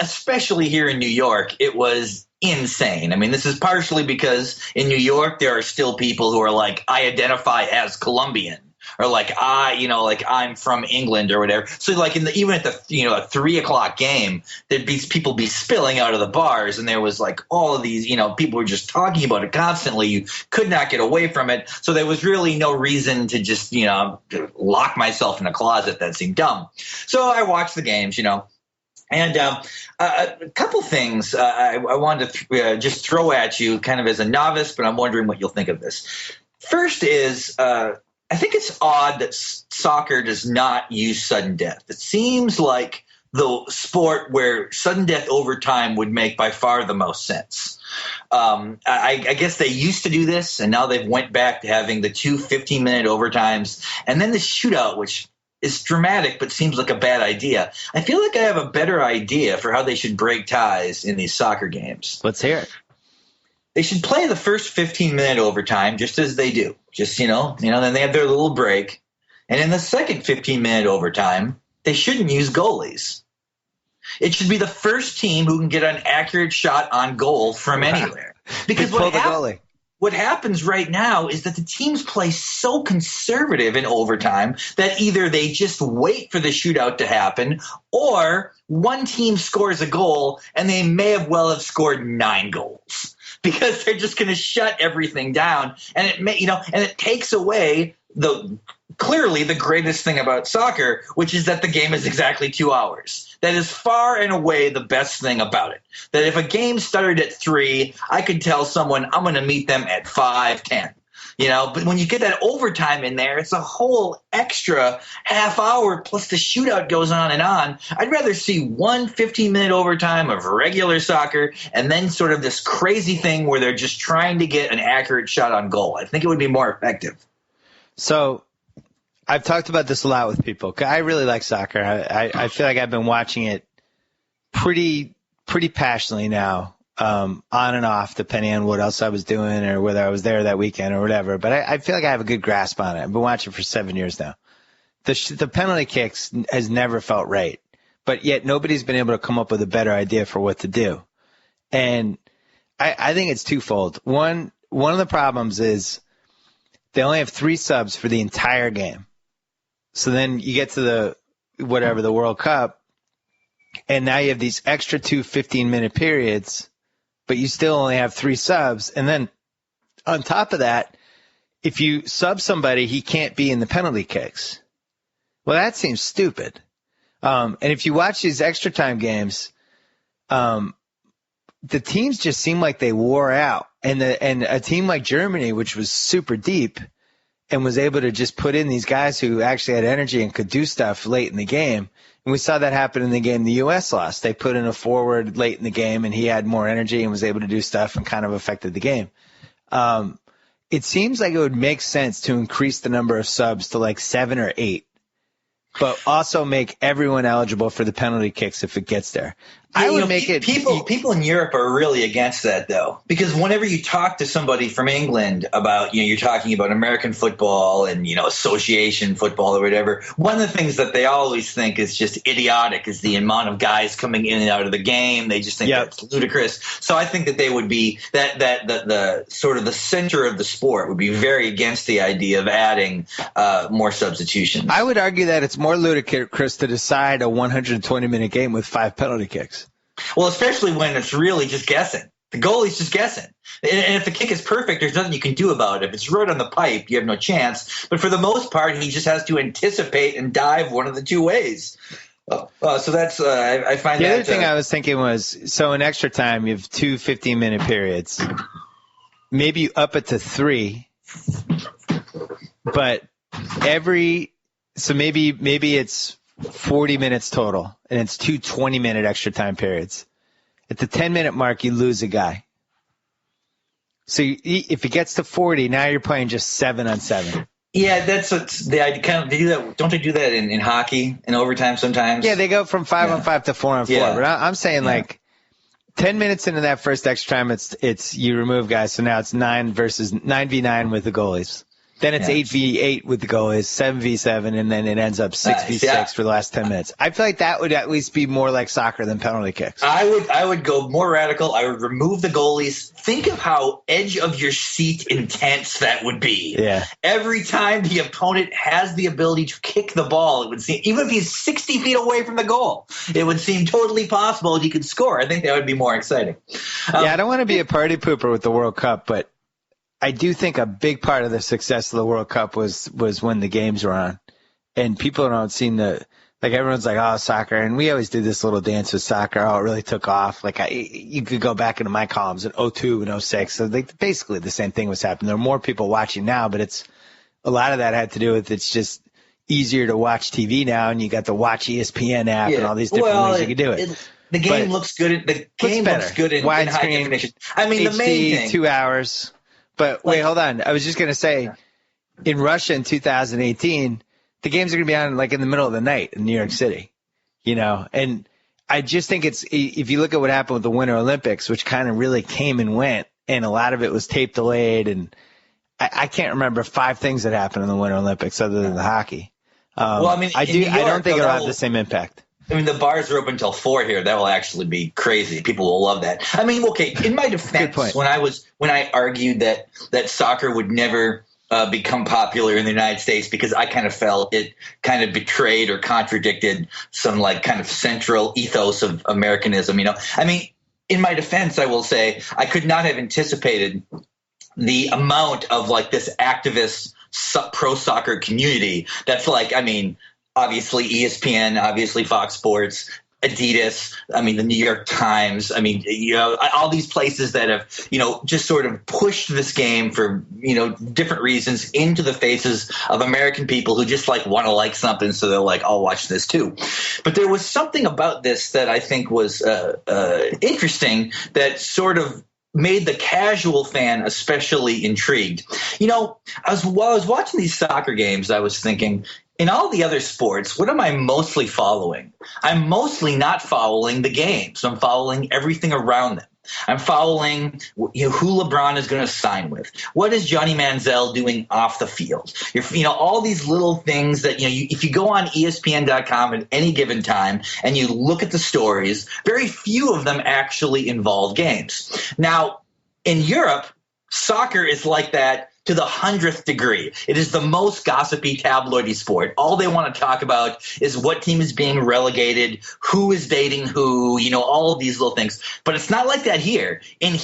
especially here in New York, it was insane. I mean, this is partially because in New York there are still people who are like, I identify as Colombian, or like I'm from England or whatever. So like even at the a 3:00 game, there'd be people be spilling out of the bars, and there was like all of these people were just talking about it constantly. You could not get away from it. So there was really no reason to just lock myself in a closet. That seemed dumb. So I watched the games, And a couple things I wanted to just throw at you kind of as a novice, but I'm wondering what you'll think of this. First is I think it's odd that soccer does not use sudden death. It seems like the sport where sudden death overtime would make by far the most sense. I guess they used to do this, and now they've went back to having the 2 15-minute overtimes and then the shootout, which is dramatic but seems like a bad idea. I feel like I have a better idea for how they should break ties in these soccer games. Let's hear it. They should play the first 15-minute overtime just as they do. Just, then they have their little break. And in the second 15-minute overtime, they shouldn't use goalies. It should be the first team who can get an accurate shot on goal from anywhere. Because what happens right now is that the teams play so conservative in overtime that either they just wait for the shootout to happen, or one team scores a goal and they may have scored 9 goals. Because they're just going to shut everything down, and it takes away clearly the greatest thing about soccer, which is that the game is exactly 2 hours. That is far and away the best thing about it. That if a game started at 3, I could tell someone I'm going to meet them at 5:10. But when you get that overtime in there, it's a whole extra half hour, plus the shootout goes on and on. I'd rather see one 15-minute overtime of regular soccer and then sort of this crazy thing where they're just trying to get an accurate shot on goal. I think it would be more effective. So I've talked about this a lot with people. I really like soccer. I feel like I've been watching it pretty passionately now. On and off, depending on what else I was doing or whether I was there that weekend or whatever. But I feel like I have a good grasp on it. I've been watching for 7 years now. The penalty kicks has never felt right, but yet nobody's been able to come up with a better idea for what to do. And I think it's twofold. One of the problems is they only have 3 subs for the entire game. So then you get to the World Cup, and now you have these extra 2 15-minute periods, but you still only have 3 subs. And then on top of that, if you sub somebody, he can't be in the penalty kicks. Well, that seems stupid. And if you watch these extra time games, the teams just seem like they wore out. And a team like Germany, which was super deep and was able to just put in these guys who actually had energy and could do stuff late in the game. And we saw that happen in the game the U.S. lost. They put in a forward late in the game, and he had more energy and was able to do stuff and kind of affected the game. It seems like it would make sense to increase the number of subs to like 7 or 8. But also make everyone eligible for the penalty kicks if it gets there. I would make it. People in Europe are really against that, though, because whenever you talk to somebody from England about, you're talking about American football and, association football or whatever, one of the things that they always think is just idiotic is the amount of guys coming in and out of the game. They just think that's ludicrous. So I think that they would be the sort of the center of the sport would be very against the idea of adding more substitutions. I would argue that it's more ludicrous to decide a 120-minute game with 5 penalty kicks. Well, especially when it's really just guessing. The goalie's just guessing. And if the kick is perfect, there's nothing you can do about it. If it's right on the pipe, you have no chance. But for the most part, he just has to anticipate and dive one of the 2 ways. So that's I find the that. other thing I was thinking was, so in extra time, you have 2 15-minute periods. Maybe you up it to 3, but so maybe it's 40 minutes total, and it's 2 20-minute extra time periods. At the 10-minute mark, you lose a guy. So if it gets to 40, now you're playing just 7 on 7. Yeah, that's the idea. They do that. Don't they do that in hockey in overtime sometimes? Yeah, they go from 5 on 5 to 4 on 4. Yeah. But I'm saying like 10 minutes into that first extra time, it's you remove guys. So now it's 9v9 with the goalies. Then it's 8v8 with the goalies, 7v7, and then it ends up 6v6 for the last 10 minutes. I feel like that would at least be more like soccer than penalty kicks. I would go more radical. I would remove the goalies. Think of how edge of your seat intense that would be. Yeah. Every time the opponent has the ability to kick the ball, it would seem, even if he's 60 feet away from the goal, it would seem totally possible that he could score. I think that would be more exciting. I don't want to be a party pooper with the World Cup, but I do think a big part of the success of the World Cup was when the games were on, and people don't seem to like. Everyone's like, "Oh, soccer," and we always did this little dance with soccer. Oh, it really took off. Like you could go back into my columns in 02 and 06. So basically the same thing was happening. There are more people watching now, but a lot of that had to do with it's just easier to watch TV now, and you got the Watch ESPN app and all these different ways you can do it. The game looks good. The game looks good in high definition. I mean, HD, the main thing, 2 hours. But wait, hold on. I was just going to say, in Russia in 2018, the games are going to be on like in the middle of the night in New York City, and I just think if you look at what happened with the Winter Olympics, which kind of really came and went, and a lot of it was tape delayed, and I can't remember 5 things that happened in the Winter Olympics other than the hockey. I don't think it'll have the same impact. I mean, the bars are open until 4 here. That will actually be crazy. People will love that. I mean, okay, in my defense, when I argued that soccer would never become popular in the United States because I kind of felt it kind of betrayed or contradicted some like kind of central ethos of Americanism, I mean, in my defense, I will say I could not have anticipated the amount of like this activist pro soccer community that's like, I mean, obviously ESPN, obviously Fox Sports, Adidas, I mean, the New York Times, I mean, all these places that have, just sort of pushed this game for, different reasons into the faces of American people who just like want to like something. So they're like, I'll watch this too. But there was something about this that I think was interesting that sort of made the casual fan especially intrigued. While I was watching these soccer games, I was thinking, in all the other sports, what am I mostly following? I'm mostly not following the games. I'm following everything around them. I'm following who LeBron is going to sign with. What is Johnny Manziel doing off the field? All these little things that, if you go on ESPN.com at any given time and you look at the stories, very few of them actually involve games. Now, in Europe, soccer is like that to the 100th degree. It is the most gossipy, tabloidy sport. All they want to talk about is what team is being relegated, who is dating who, all of these little things. But it's not like that here. In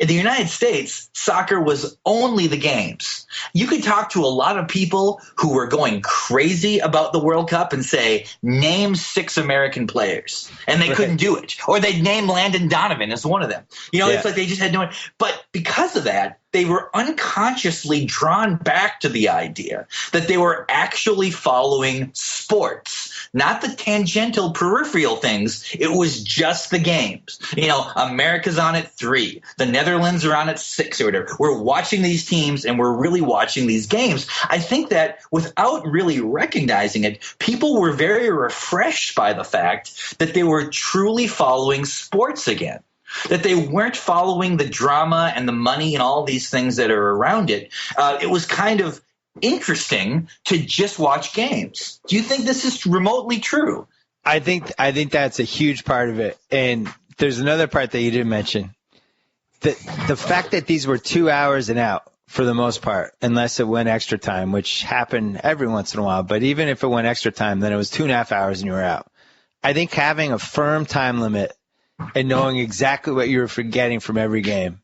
the United States, soccer was only the games. You could talk to a lot of people who were going crazy about the World Cup and say, name 6 American players. And they couldn't do it. Or they'd name Landon Donovan as one of them. It's like they just had no one. But because of that, they were unconsciously drawn back to the idea that they were actually following sports, not the tangential peripheral things. It was just the games. America's on at 3. The Netherlands are on at 6 or whatever. We're watching these teams and we're really watching these games. I think that without really recognizing it, people were very refreshed by the fact that they were truly following sports again. That they weren't following the drama and the money and all these things that are around it. It was kind of interesting to just watch games. Do you think this is remotely true? I think that's a huge part of it. And there's another part that you didn't mention. The fact that these were 2 hours and out for the most part, unless it went extra time, which happened every once in a while. But even if it went extra time, then it was 2.5 hours and you were out. I think having a firm time limit and knowing exactly what you were getting from every game.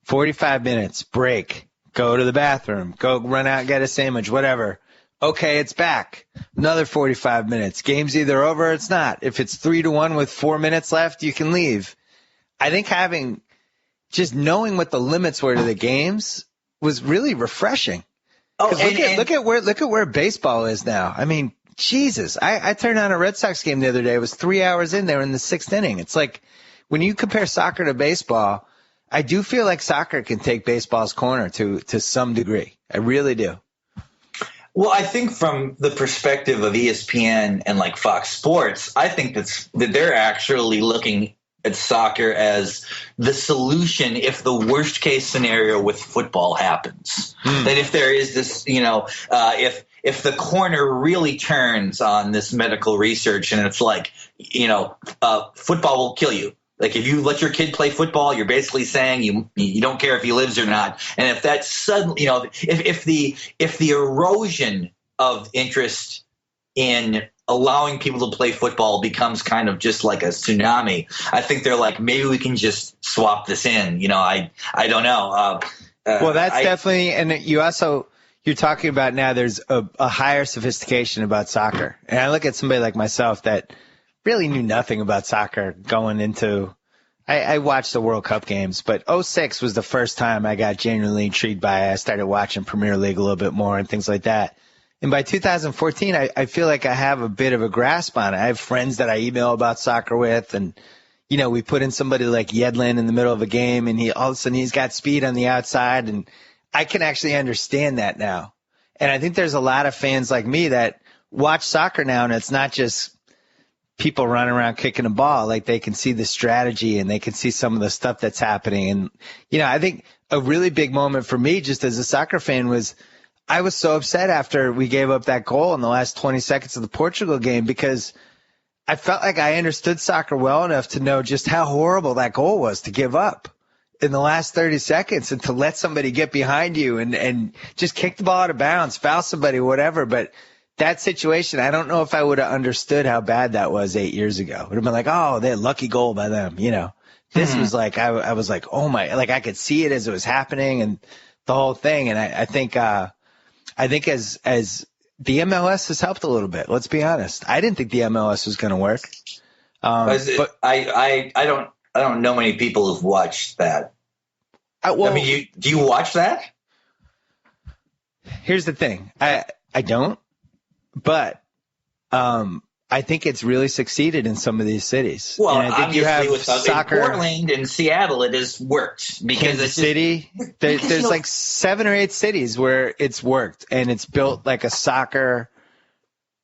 45 minutes, break, go to the bathroom, go run out and get a sandwich, whatever. Okay, it's back. Another 45 minutes. Game's either over or it's not. If it's 3-1 with 4 minutes left, you can leave. I think just knowing what the limits were to the games was really refreshing. Look at where baseball is now. I mean, Jesus, I turned on a Red Sox game the other day. It was 3 hours in. They were in the 6th inning. It's like, when you compare soccer to baseball, I do feel like soccer can take baseball's corner to some degree. I really do. Well, I think from the perspective of ESPN and like Fox Sports, I think that they're actually looking at soccer as the solution if the worst case scenario with football happens. That if there is this, if the corner really turns on this medical research and it's like, football will kill you. Like if you let your kid play football, you're basically saying you don't care if he lives or not. And if that's suddenly, if the erosion of interest in allowing people to play football becomes kind of just like a tsunami, I think they're like, maybe we can just swap this in. I don't know. Well, that's definitely, and you're talking about now there's a higher sophistication about soccer. And I look at somebody like myself that really knew nothing about soccer going into I watched the World Cup games, but 2006 was the first time I got genuinely intrigued by it. I started watching Premier League a little bit more and things like that. And by 2014, I feel like I have a bit of a grasp on it. I have friends that I email about soccer with, and, we put in somebody like Yedlin in the middle of a game, and all of a sudden he's got speed on the outside, and I can actually understand that now. And I think there's a lot of fans like me that watch soccer now, and it's not just people running around kicking a ball. Like they can see the strategy and they can see some of the stuff that's happening. And, I think a really big moment for me just as a soccer fan was I was so upset after we gave up that goal in the last 20 seconds of the Portugal game because I felt like I understood soccer well enough to know just how horrible that goal was to give up in the last 30 seconds and to let somebody get behind you and just kick the ball out of bounds, foul somebody, whatever. But that situation, I don't know if I would have understood how bad that was 8 years ago. It would have been like, oh, they had lucky goal by them, This was like, I was like, oh my, like I could see it as it was happening and the whole thing. And I think as the MLS has helped a little bit, let's be honest. I didn't think the MLS was going to work. But I don't know many people who've watched that. Do you watch that? Here's the thing. I don't. But I think it's really succeeded in some of these cities. Well, and I think you have with soccer. In Portland and Seattle, it has worked because Kansas City. There's like 7 or 8 cities where it's worked, and it's built like a soccer.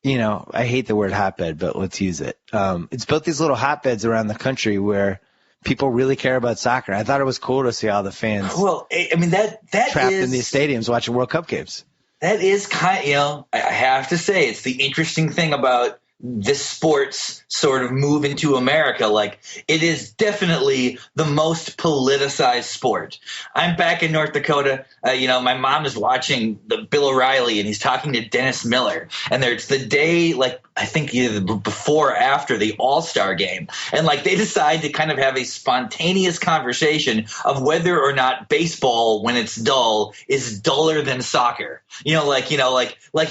I hate the word hotbed, but let's use it. It's built these little hotbeds around the country where people really care about soccer. I thought it was cool to see all the fans. Well, I mean, that trapped is, in these stadiums watching World Cup games. That is I have to say, it's the interesting thing about this sport's sort of move into America. Like, it is definitely the most politicized sport. I'm back in North Dakota. My mom is watching the Bill O'Reilly, and he's talking to Dennis Miller. And it's the day, like, I think either before or after the All-Star game. And, like, they decide to kind of have a spontaneous conversation of whether or not baseball, when it's dull, is duller than soccer. Like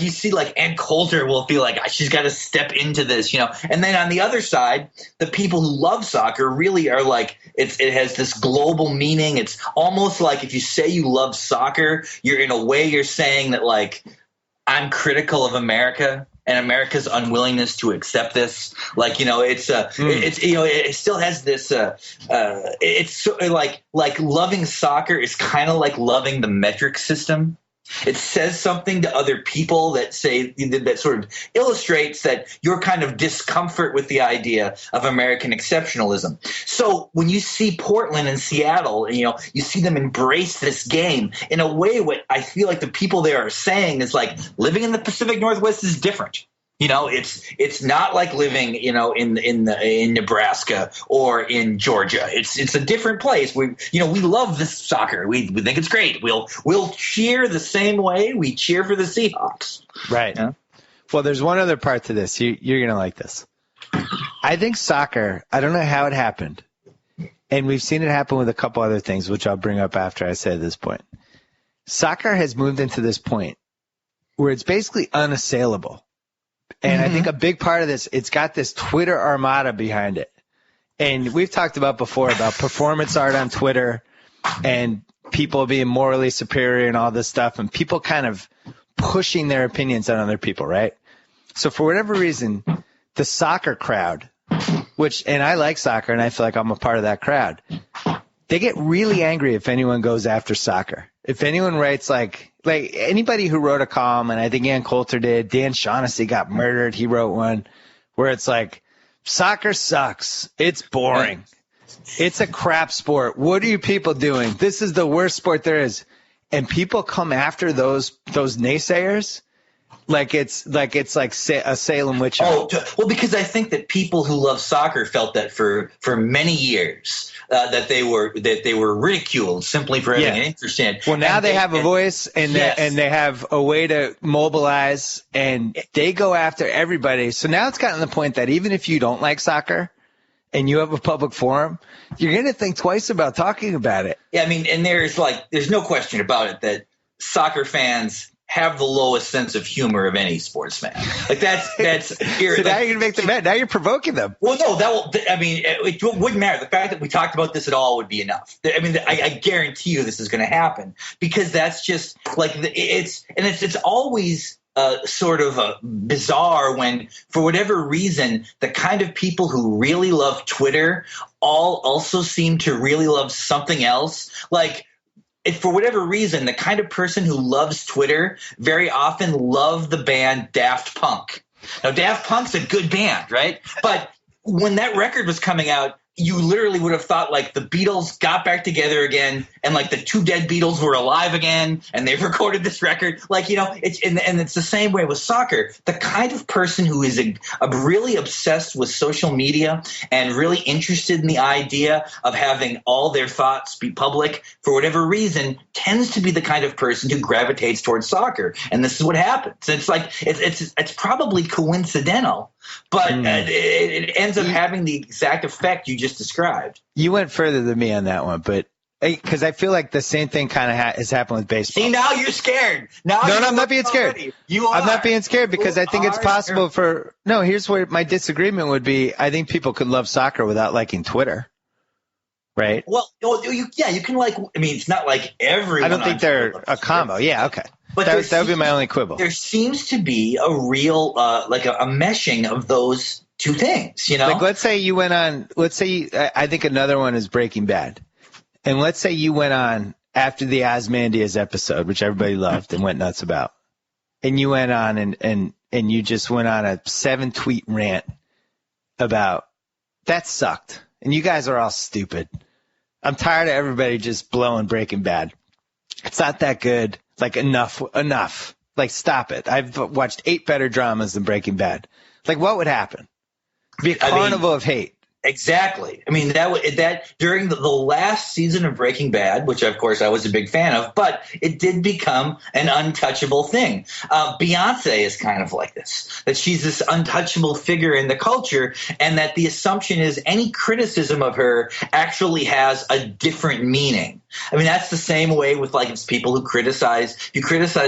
you see, like, Ann Coulter will feel like she's got to step into this, and then on the other side, the people who love soccer really are like, it has this global meaning. It's almost like if you say you love soccer, you're saying that, like, I'm critical of America and America's unwillingness to accept this. Like, it still has this, it's so, like loving soccer is kind of like loving the metric system. It says something to other people that sort of illustrates that your kind of discomfort with the idea of American exceptionalism. So when you see Portland and Seattle, you see them embrace this game in a way. What I feel like the people there are saying is, like, living in the Pacific Northwest is different. It's not like living, in Nebraska or in Georgia. It's a different place. We love this soccer. We think it's great. We'll cheer the same way we cheer for the Seahawks. Right. Yeah. Well, there's one other part to this. You're going to like this. I think soccer, I don't know how it happened, and we've seen it happen with a couple other things, which I'll bring up after I say this point. Soccer has moved into this point where it's basically unassailable. And I think a big part of this, it's got this Twitter armada behind it. And we've talked about before about performance art on Twitter and people being morally superior and all this stuff, and people kind of pushing their opinions on other people, right? So for whatever reason, the soccer crowd, and I like soccer and I feel like I'm a part of that crowd, they get really angry if anyone goes after soccer. If anyone writes like anybody who wrote a column, and I think Ann Coulter did, Dan Shaughnessy got murdered. He wrote one where it's like, soccer sucks. It's boring. It's a crap sport. What are you people doing? This is the worst sport there is. And people come after those naysayers like it's like a Salem witch hunt. Oh, well, because I think that people who love soccer felt that for many years that they were ridiculed simply for having an interest in it. Well, now they have a voice and they have a way to mobilize, and they go after everybody. So now it's gotten to the point that even if you don't like soccer and you have a public forum, you're going to think twice about talking about it. Yeah, I mean, and there's no question about it that soccer fans have the lowest sense of humor of any sports fan. Like that's. So now you're gonna make them mad. Now you're provoking them. Well, no, it wouldn't matter. The fact that we talked about this at all would be enough. I mean, I guarantee you this is going to happen, because that's just like it's always sort of bizarre when, for whatever reason, the kind of people who really love Twitter also seem to really love something else. Like, for whatever reason, the kind of person who loves Twitter very often loved the band Daft Punk. Now, Daft Punk's a good band, right? But when that record was coming out, you literally would have thought like the Beatles got back together again, and like the two dead Beatles were alive again, and they've recorded this record. Like, it's the same way with soccer. The kind of person who is really obsessed with social media and really interested in the idea of having all their thoughts be public, for whatever reason, tends to be the kind of person who gravitates towards soccer. And this is what happens. It's like it's probably coincidental, but it ends up having the exact effect you just described. You went further than me on that one, but because I feel like the same thing kind of has happened with baseball. See, now you're scared. No, I'm not being scared. I'm not being scared because I think it's possible here's where my disagreement would be. I think people could love soccer without liking Twitter. Right? Well, you can like, I mean, it's not like everyone. I don't think they're a combo. Yeah, okay. But that would be my only quibble. There seems to be a real, like a meshing of those two things, Like, let's say you went on, I think another one is Breaking Bad. And let's say you went on after the Ozymandias episode, which everybody loved and went nuts about. And you went on and you just went on a 7-tweet rant about that sucked. and you guys are all stupid. I'm tired of everybody just blowing Breaking Bad. It's not that good. Like, enough. Like, stop it. I've watched 8 better dramas than Breaking Bad. Like, what would happen? It'd be a carnival of hate. Exactly. I mean, that during the last season of Breaking Bad, which of course I was a big fan of, but it did become an untouchable thing. Beyonce is kind of like this, that she's this untouchable figure in the culture, and that the assumption is any criticism of her actually has a different meaning. I mean, that's the same way with like it's people who criticize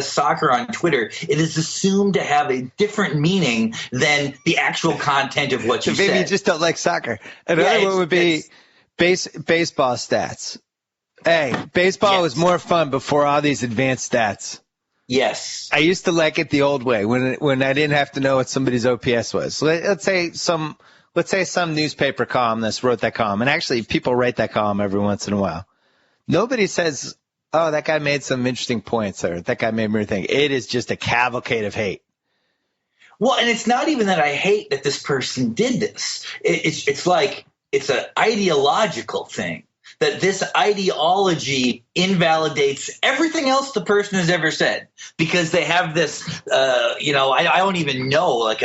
soccer on Twitter. It is assumed to have a different meaning than the actual content of what you said. Maybe you just don't like soccer. Another one would be baseball stats. Hey, baseball was more fun before all these advanced stats. Yes. I used to like it the old way when I didn't have to know what somebody's OPS was. Let's say some newspaper columnist wrote that column, and actually people write that column every once in a while. Nobody says, oh, that guy made some interesting points, or that guy made me think. It is just a cavalcade of hate. Well, and it's not even that I hate that this person did this. It's like it's an ideological thing, that this ideology invalidates everything else the person has ever said, because they have this, I don't even know, and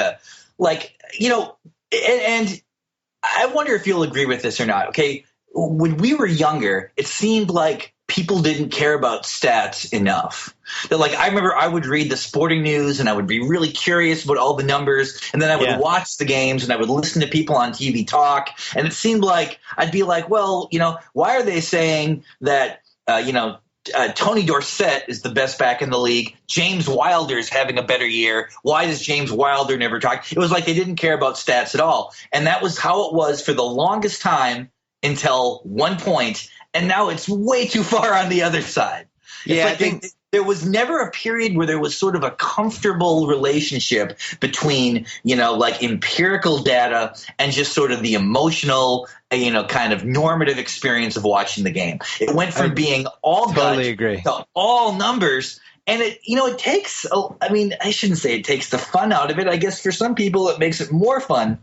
I wonder if you'll agree with this or not. Okay. When we were younger, it seemed like people didn't care about stats enough. That, like, I remember I would read the sporting news and I would be really curious about all the numbers, and then I would watch the games and I would listen to people on TV talk, and it seemed like I'd be like, well, why are they saying that, Tony Dorsett is the best back in the league? James Wilder is having a better year. Why does James Wilder never talk? It was like they didn't care about stats at all. And that was how it was for the longest time until one point, and now it's way too far on the other side. Yeah, I think there was never a period where there was sort of a comfortable relationship between, like empirical data and just sort of the emotional, kind of normative experience of watching the game. It went from being all totally gut to all numbers. And it takes, I shouldn't say it takes the fun out of it. I guess for some people it makes it more fun.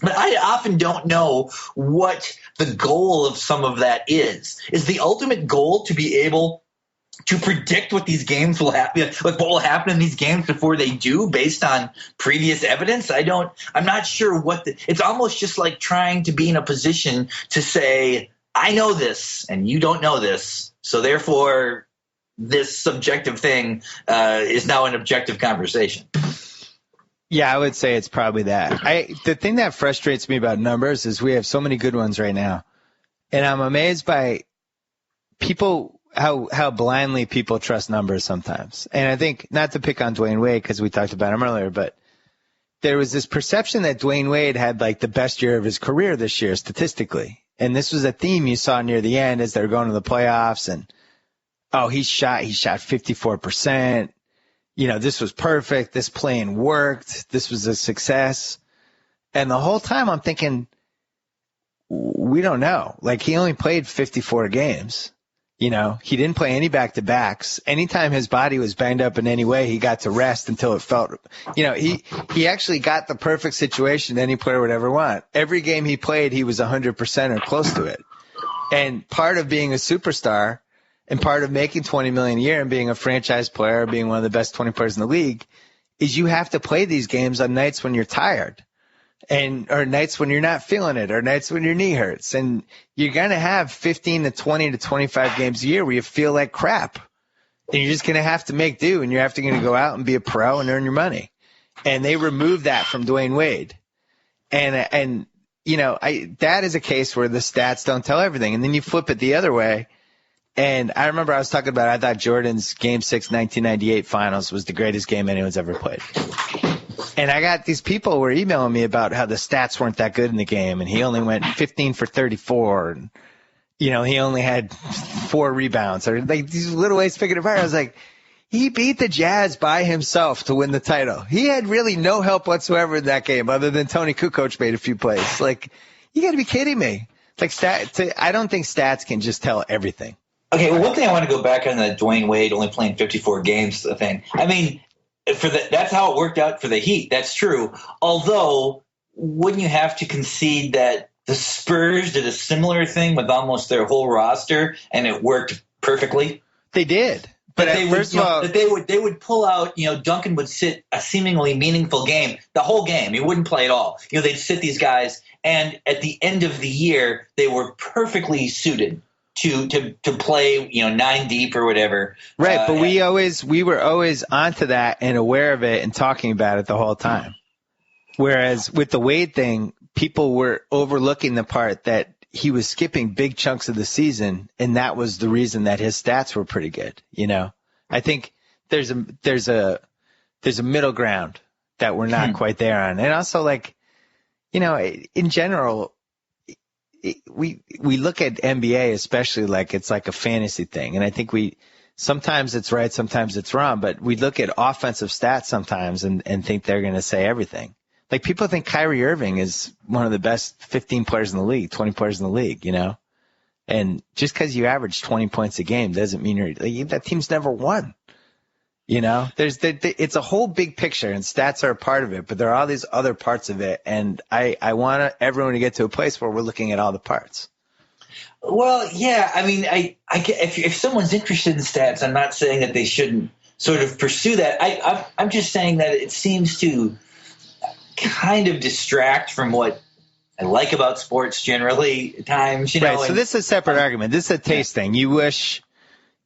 But I often don't know what the goal of some of that is. Is the ultimate goal to be able to predict what these games will happen, like what will happen in these games before they do, based on previous evidence? I'm not sure it's almost just like trying to be in a position to say, I know this and you don't know this, so therefore this subjective thing is now an objective conversation. Yeah, I would say it's probably that. The thing that frustrates me about numbers is we have so many good ones right now. And I'm amazed by people, how blindly people trust numbers sometimes. And I think, not to pick on Dwayne Wade because we talked about him earlier, but there was this perception that Dwayne Wade had like the best year of his career this year statistically. And this was a theme you saw near the end as they were going to the playoffs. And, he shot 54%. This was perfect. This plan worked. This was a success. And the whole time I'm thinking, we don't know. Like, he only played 54 games. He didn't play any back-to-backs. Anytime his body was banged up in any way, he got to rest until it felt, he actually got the perfect situation any player would ever want. Every game he played, he was 100% or close to it. And part of being a superstar, and part of making $20 million a year and being a franchise player, being one of the best 20 players in the league, is you have to play these games on nights when you're tired, or nights when you're not feeling it, or nights when your knee hurts. And you're going to have 15 to 20 to 25 games a year where you feel like crap. And you're just going to have to make do, and you're going to go out and be a pro and earn your money. And they removed that from Dwayne Wade. And that is a case where the stats don't tell everything. And then you flip it the other way. And I remember I was talking about, I thought Jordan's Game 6 1998 finals was the greatest game anyone's ever played. And I got these people who were emailing me about how the stats weren't that good in the game, and he only went 15 for 34, and, he only had 4 rebounds, or like these little ways to pick it apart. I was like, he beat the Jazz by himself to win the title. He had really no help whatsoever in that game other than Tony Kukoc made a few plays. Like, you got to be kidding me. Like, I don't think stats can just tell everything. Okay, well, one thing I want to go back on the Dwayne Wade only playing 54 games thing. I mean, that's how it worked out for the Heat. That's true. Although, wouldn't you have to concede that the Spurs did a similar thing with almost their whole roster, and it worked perfectly? They did. But they would pull out, Duncan would sit a seemingly meaningful game, the whole game. He wouldn't play at all. They'd sit these guys, and at the end of the year, they were perfectly suited to play, 9 deep or whatever. Right, but we were always onto that and aware of it and talking about it the whole time. Whereas with the Wade thing, people were overlooking the part that he was skipping big chunks of the season, and that was the reason that his stats were pretty good. I think there's a middle ground that we're not quite there on. And also, in general, we look at NBA especially like it's like a fantasy thing. And I think sometimes it's right, sometimes it's wrong, but we look at offensive stats sometimes and think they're going to say everything. Like, people think Kyrie Irving is one of the best 15 players in the league, 20 players in the league, And just because you average 20 points a game doesn't mean that team's never won. It's a whole big picture, and stats are a part of it, but there are all these other parts of it, and I want everyone to get to a place where we're looking at all the parts. Well, yeah, I mean, if someone's interested in stats, I'm not saying that they shouldn't sort of pursue that. I'm just saying that it seems to kind of distract from what I like about sports generally at times, Right. So this is a separate argument. This is a taste thing. You wish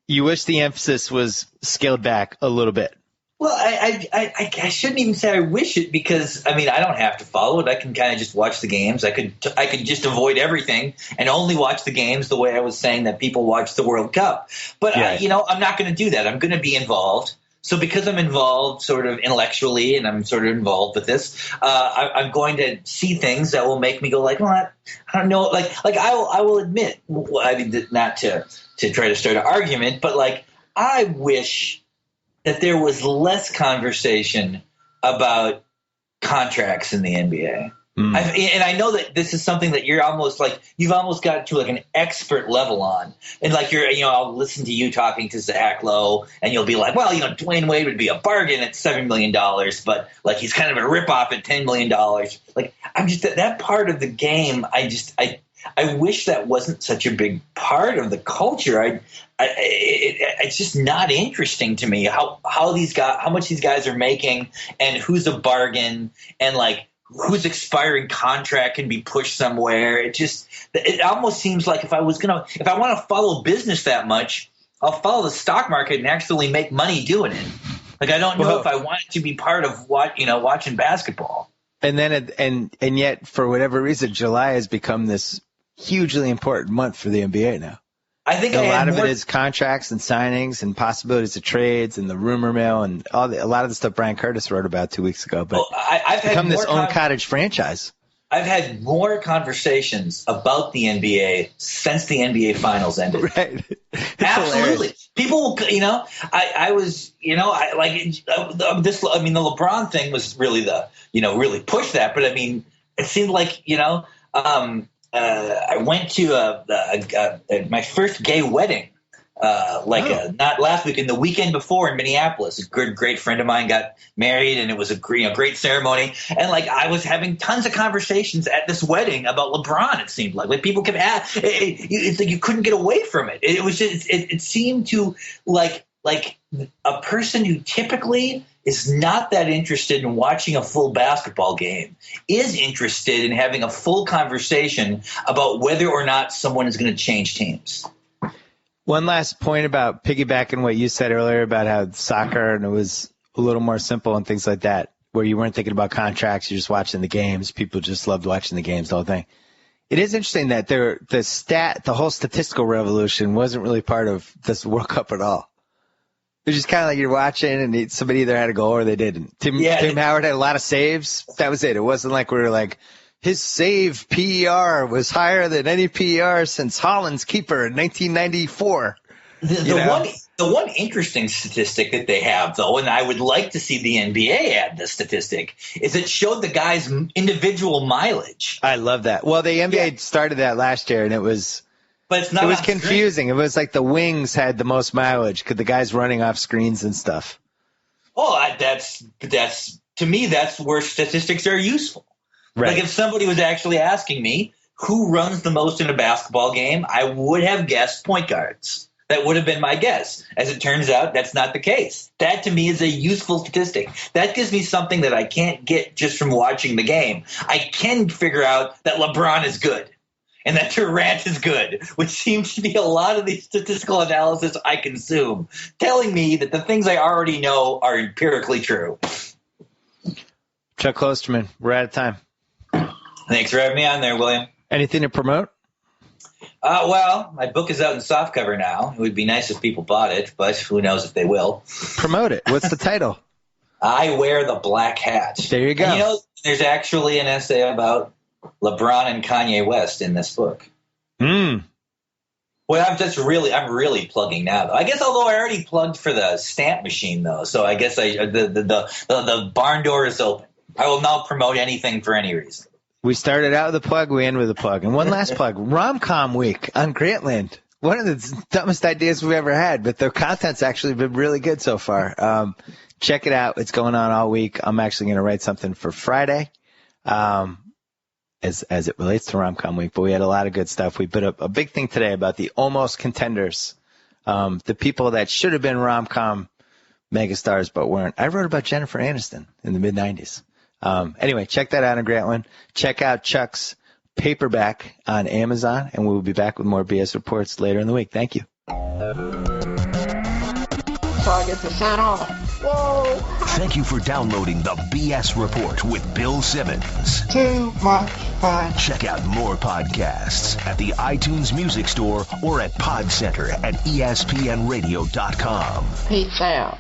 the emphasis was scaled back a little bit. Well, I shouldn't even say I wish it, because I don't have to follow it. I can kind of just watch the games. I could just avoid everything and only watch the games the way I was saying that people watch the World Cup. But yeah. I'm not going to do that. I'm going to be involved. So because I'm involved sort of intellectually and I'm sort of involved with this, I'm going to see things that will make me go like, well, I don't know. Like I will admit, not to try to start an argument, but I wish that there was less conversation about contracts in the NBA. And I know that this is something that you've almost got to an expert level on. And I'll listen to you talking to Zach Lowe, and you'll be like, well, Dwayne Wade would be a bargain at $7 million, but he's kind of a ripoff at $10 million. I'm just that part of the game. I wish that wasn't such a big part of the culture. It's just not interesting to me how much these guys are making, and who's a bargain, and whose expiring contract can be pushed somewhere. It almost seems like if I want to follow business that much, I'll follow the stock market and actually make money doing it. I don't know if I want it to be part of watching basketball. And then and yet, for whatever reason, July has become this hugely important month for the NBA now. I think a lot of it is contracts and signings and possibilities of trades and the rumor mill and a lot of the stuff Brian Curtis wrote about 2 weeks ago. But I've become this own cottage franchise. I've had more conversations about the NBA since the NBA Finals ended. Right. Absolutely. Hilarious. People, the LeBron thing was really really pushed that. But it seemed like, I went to my first gay wedding, not last week, in the weekend before in Minneapolis. A great friend of mine got married, and it was a great ceremony. And I was having tons of conversations at this wedding about LeBron. It seemed like people kept it's like you couldn't get away from it. It was just it seemed to like a person who typically is not that interested in watching a full basketball game is interested in having a full conversation about whether or not someone is going to change teams. One last point about piggybacking what you said earlier about how soccer and it was a little more simple and things like that, where you weren't thinking about contracts, you're just watching the games. People just loved watching the games, the whole thing. It is interesting that the whole statistical revolution wasn't really part of this World Cup at all. It was just kind of like you're watching and somebody either had a goal or they didn't. Tim Howard had a lot of saves. That was it. It wasn't like we were like, his save PER was higher than any PER since Holland's keeper in 1994. The one interesting statistic that they have, though, and I would like to see the NBA add this statistic, is it showed the guys' individual mileage. I love that. Well, the NBA started that last year, and it was – but it's not. It was confusing. It was like the wings had the most mileage because the guys running off screens and stuff. Oh, that's to me, that's where statistics are useful. Right. Like if somebody was actually asking me, who runs the most in a basketball game, I would have guessed point guards. That would have been my guess. As it turns out, that's not the case. That, to me, is a useful statistic. That gives me something that I can't get just from watching the game. I can figure out that LeBron is good and that Durant is good, which seems to be a lot of the statistical analysis I consume, telling me that the things I already know are empirically true. Chuck Klosterman, we're out of time. Thanks for having me on there, William. Anything to promote? Well, my book is out in softcover now. It would be nice if people bought it, but who knows if they will. Promote it. What's the title? I Wear the Black Hat. There you go. And, there's actually an essay about LeBron and Kanye West in this book. Well, I'm really plugging now, though. I guess although I already plugged for the stamp machine, though, so I guess the barn door is open. I will not promote anything for any reason. We started out with a plug, we end with a plug. And one last plug, Rom-Com Week on Grantland. One of the dumbest ideas we've ever had, but their content's actually been really good so far. Check it out. It's going on all week. I'm actually going to write something for Friday as it relates to Rom-Com Week, but we had a lot of good stuff. We put up a big thing today about the almost contenders, the people that should have been rom-com megastars but weren't. I wrote about Jennifer Aniston in the mid-'90s. Anyway, check that out on Grantland. Check out Chuck's paperback on Amazon, and we'll be back with more BS Reports later in the week. Thank you. Target to shut off. Whoa. Thank you for downloading the BS Report with Bill Simmons. Too much fun. Check out more podcasts at the iTunes Music Store or at Podcenter at ESPNradio.com. Peace out.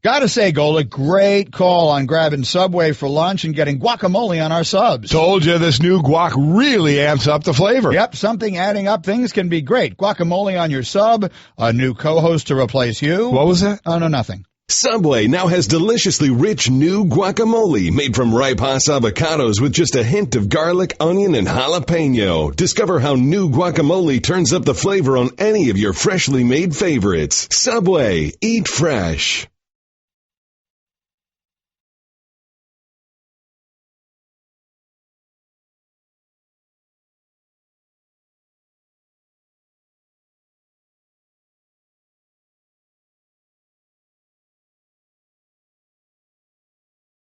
Gotta say, Golick, great call on grabbing Subway for lunch and getting guacamole on our subs. Told you this new guac really amps up the flavor. Yep, something adding up things can be great. Guacamole on your sub, a new co-host to replace you. What was that? Oh, no, nothing. Subway now has deliciously rich new guacamole made from ripe Hass avocados with just a hint of garlic, onion, and jalapeno. Discover how new guacamole turns up the flavor on any of your freshly made favorites. Subway, eat fresh.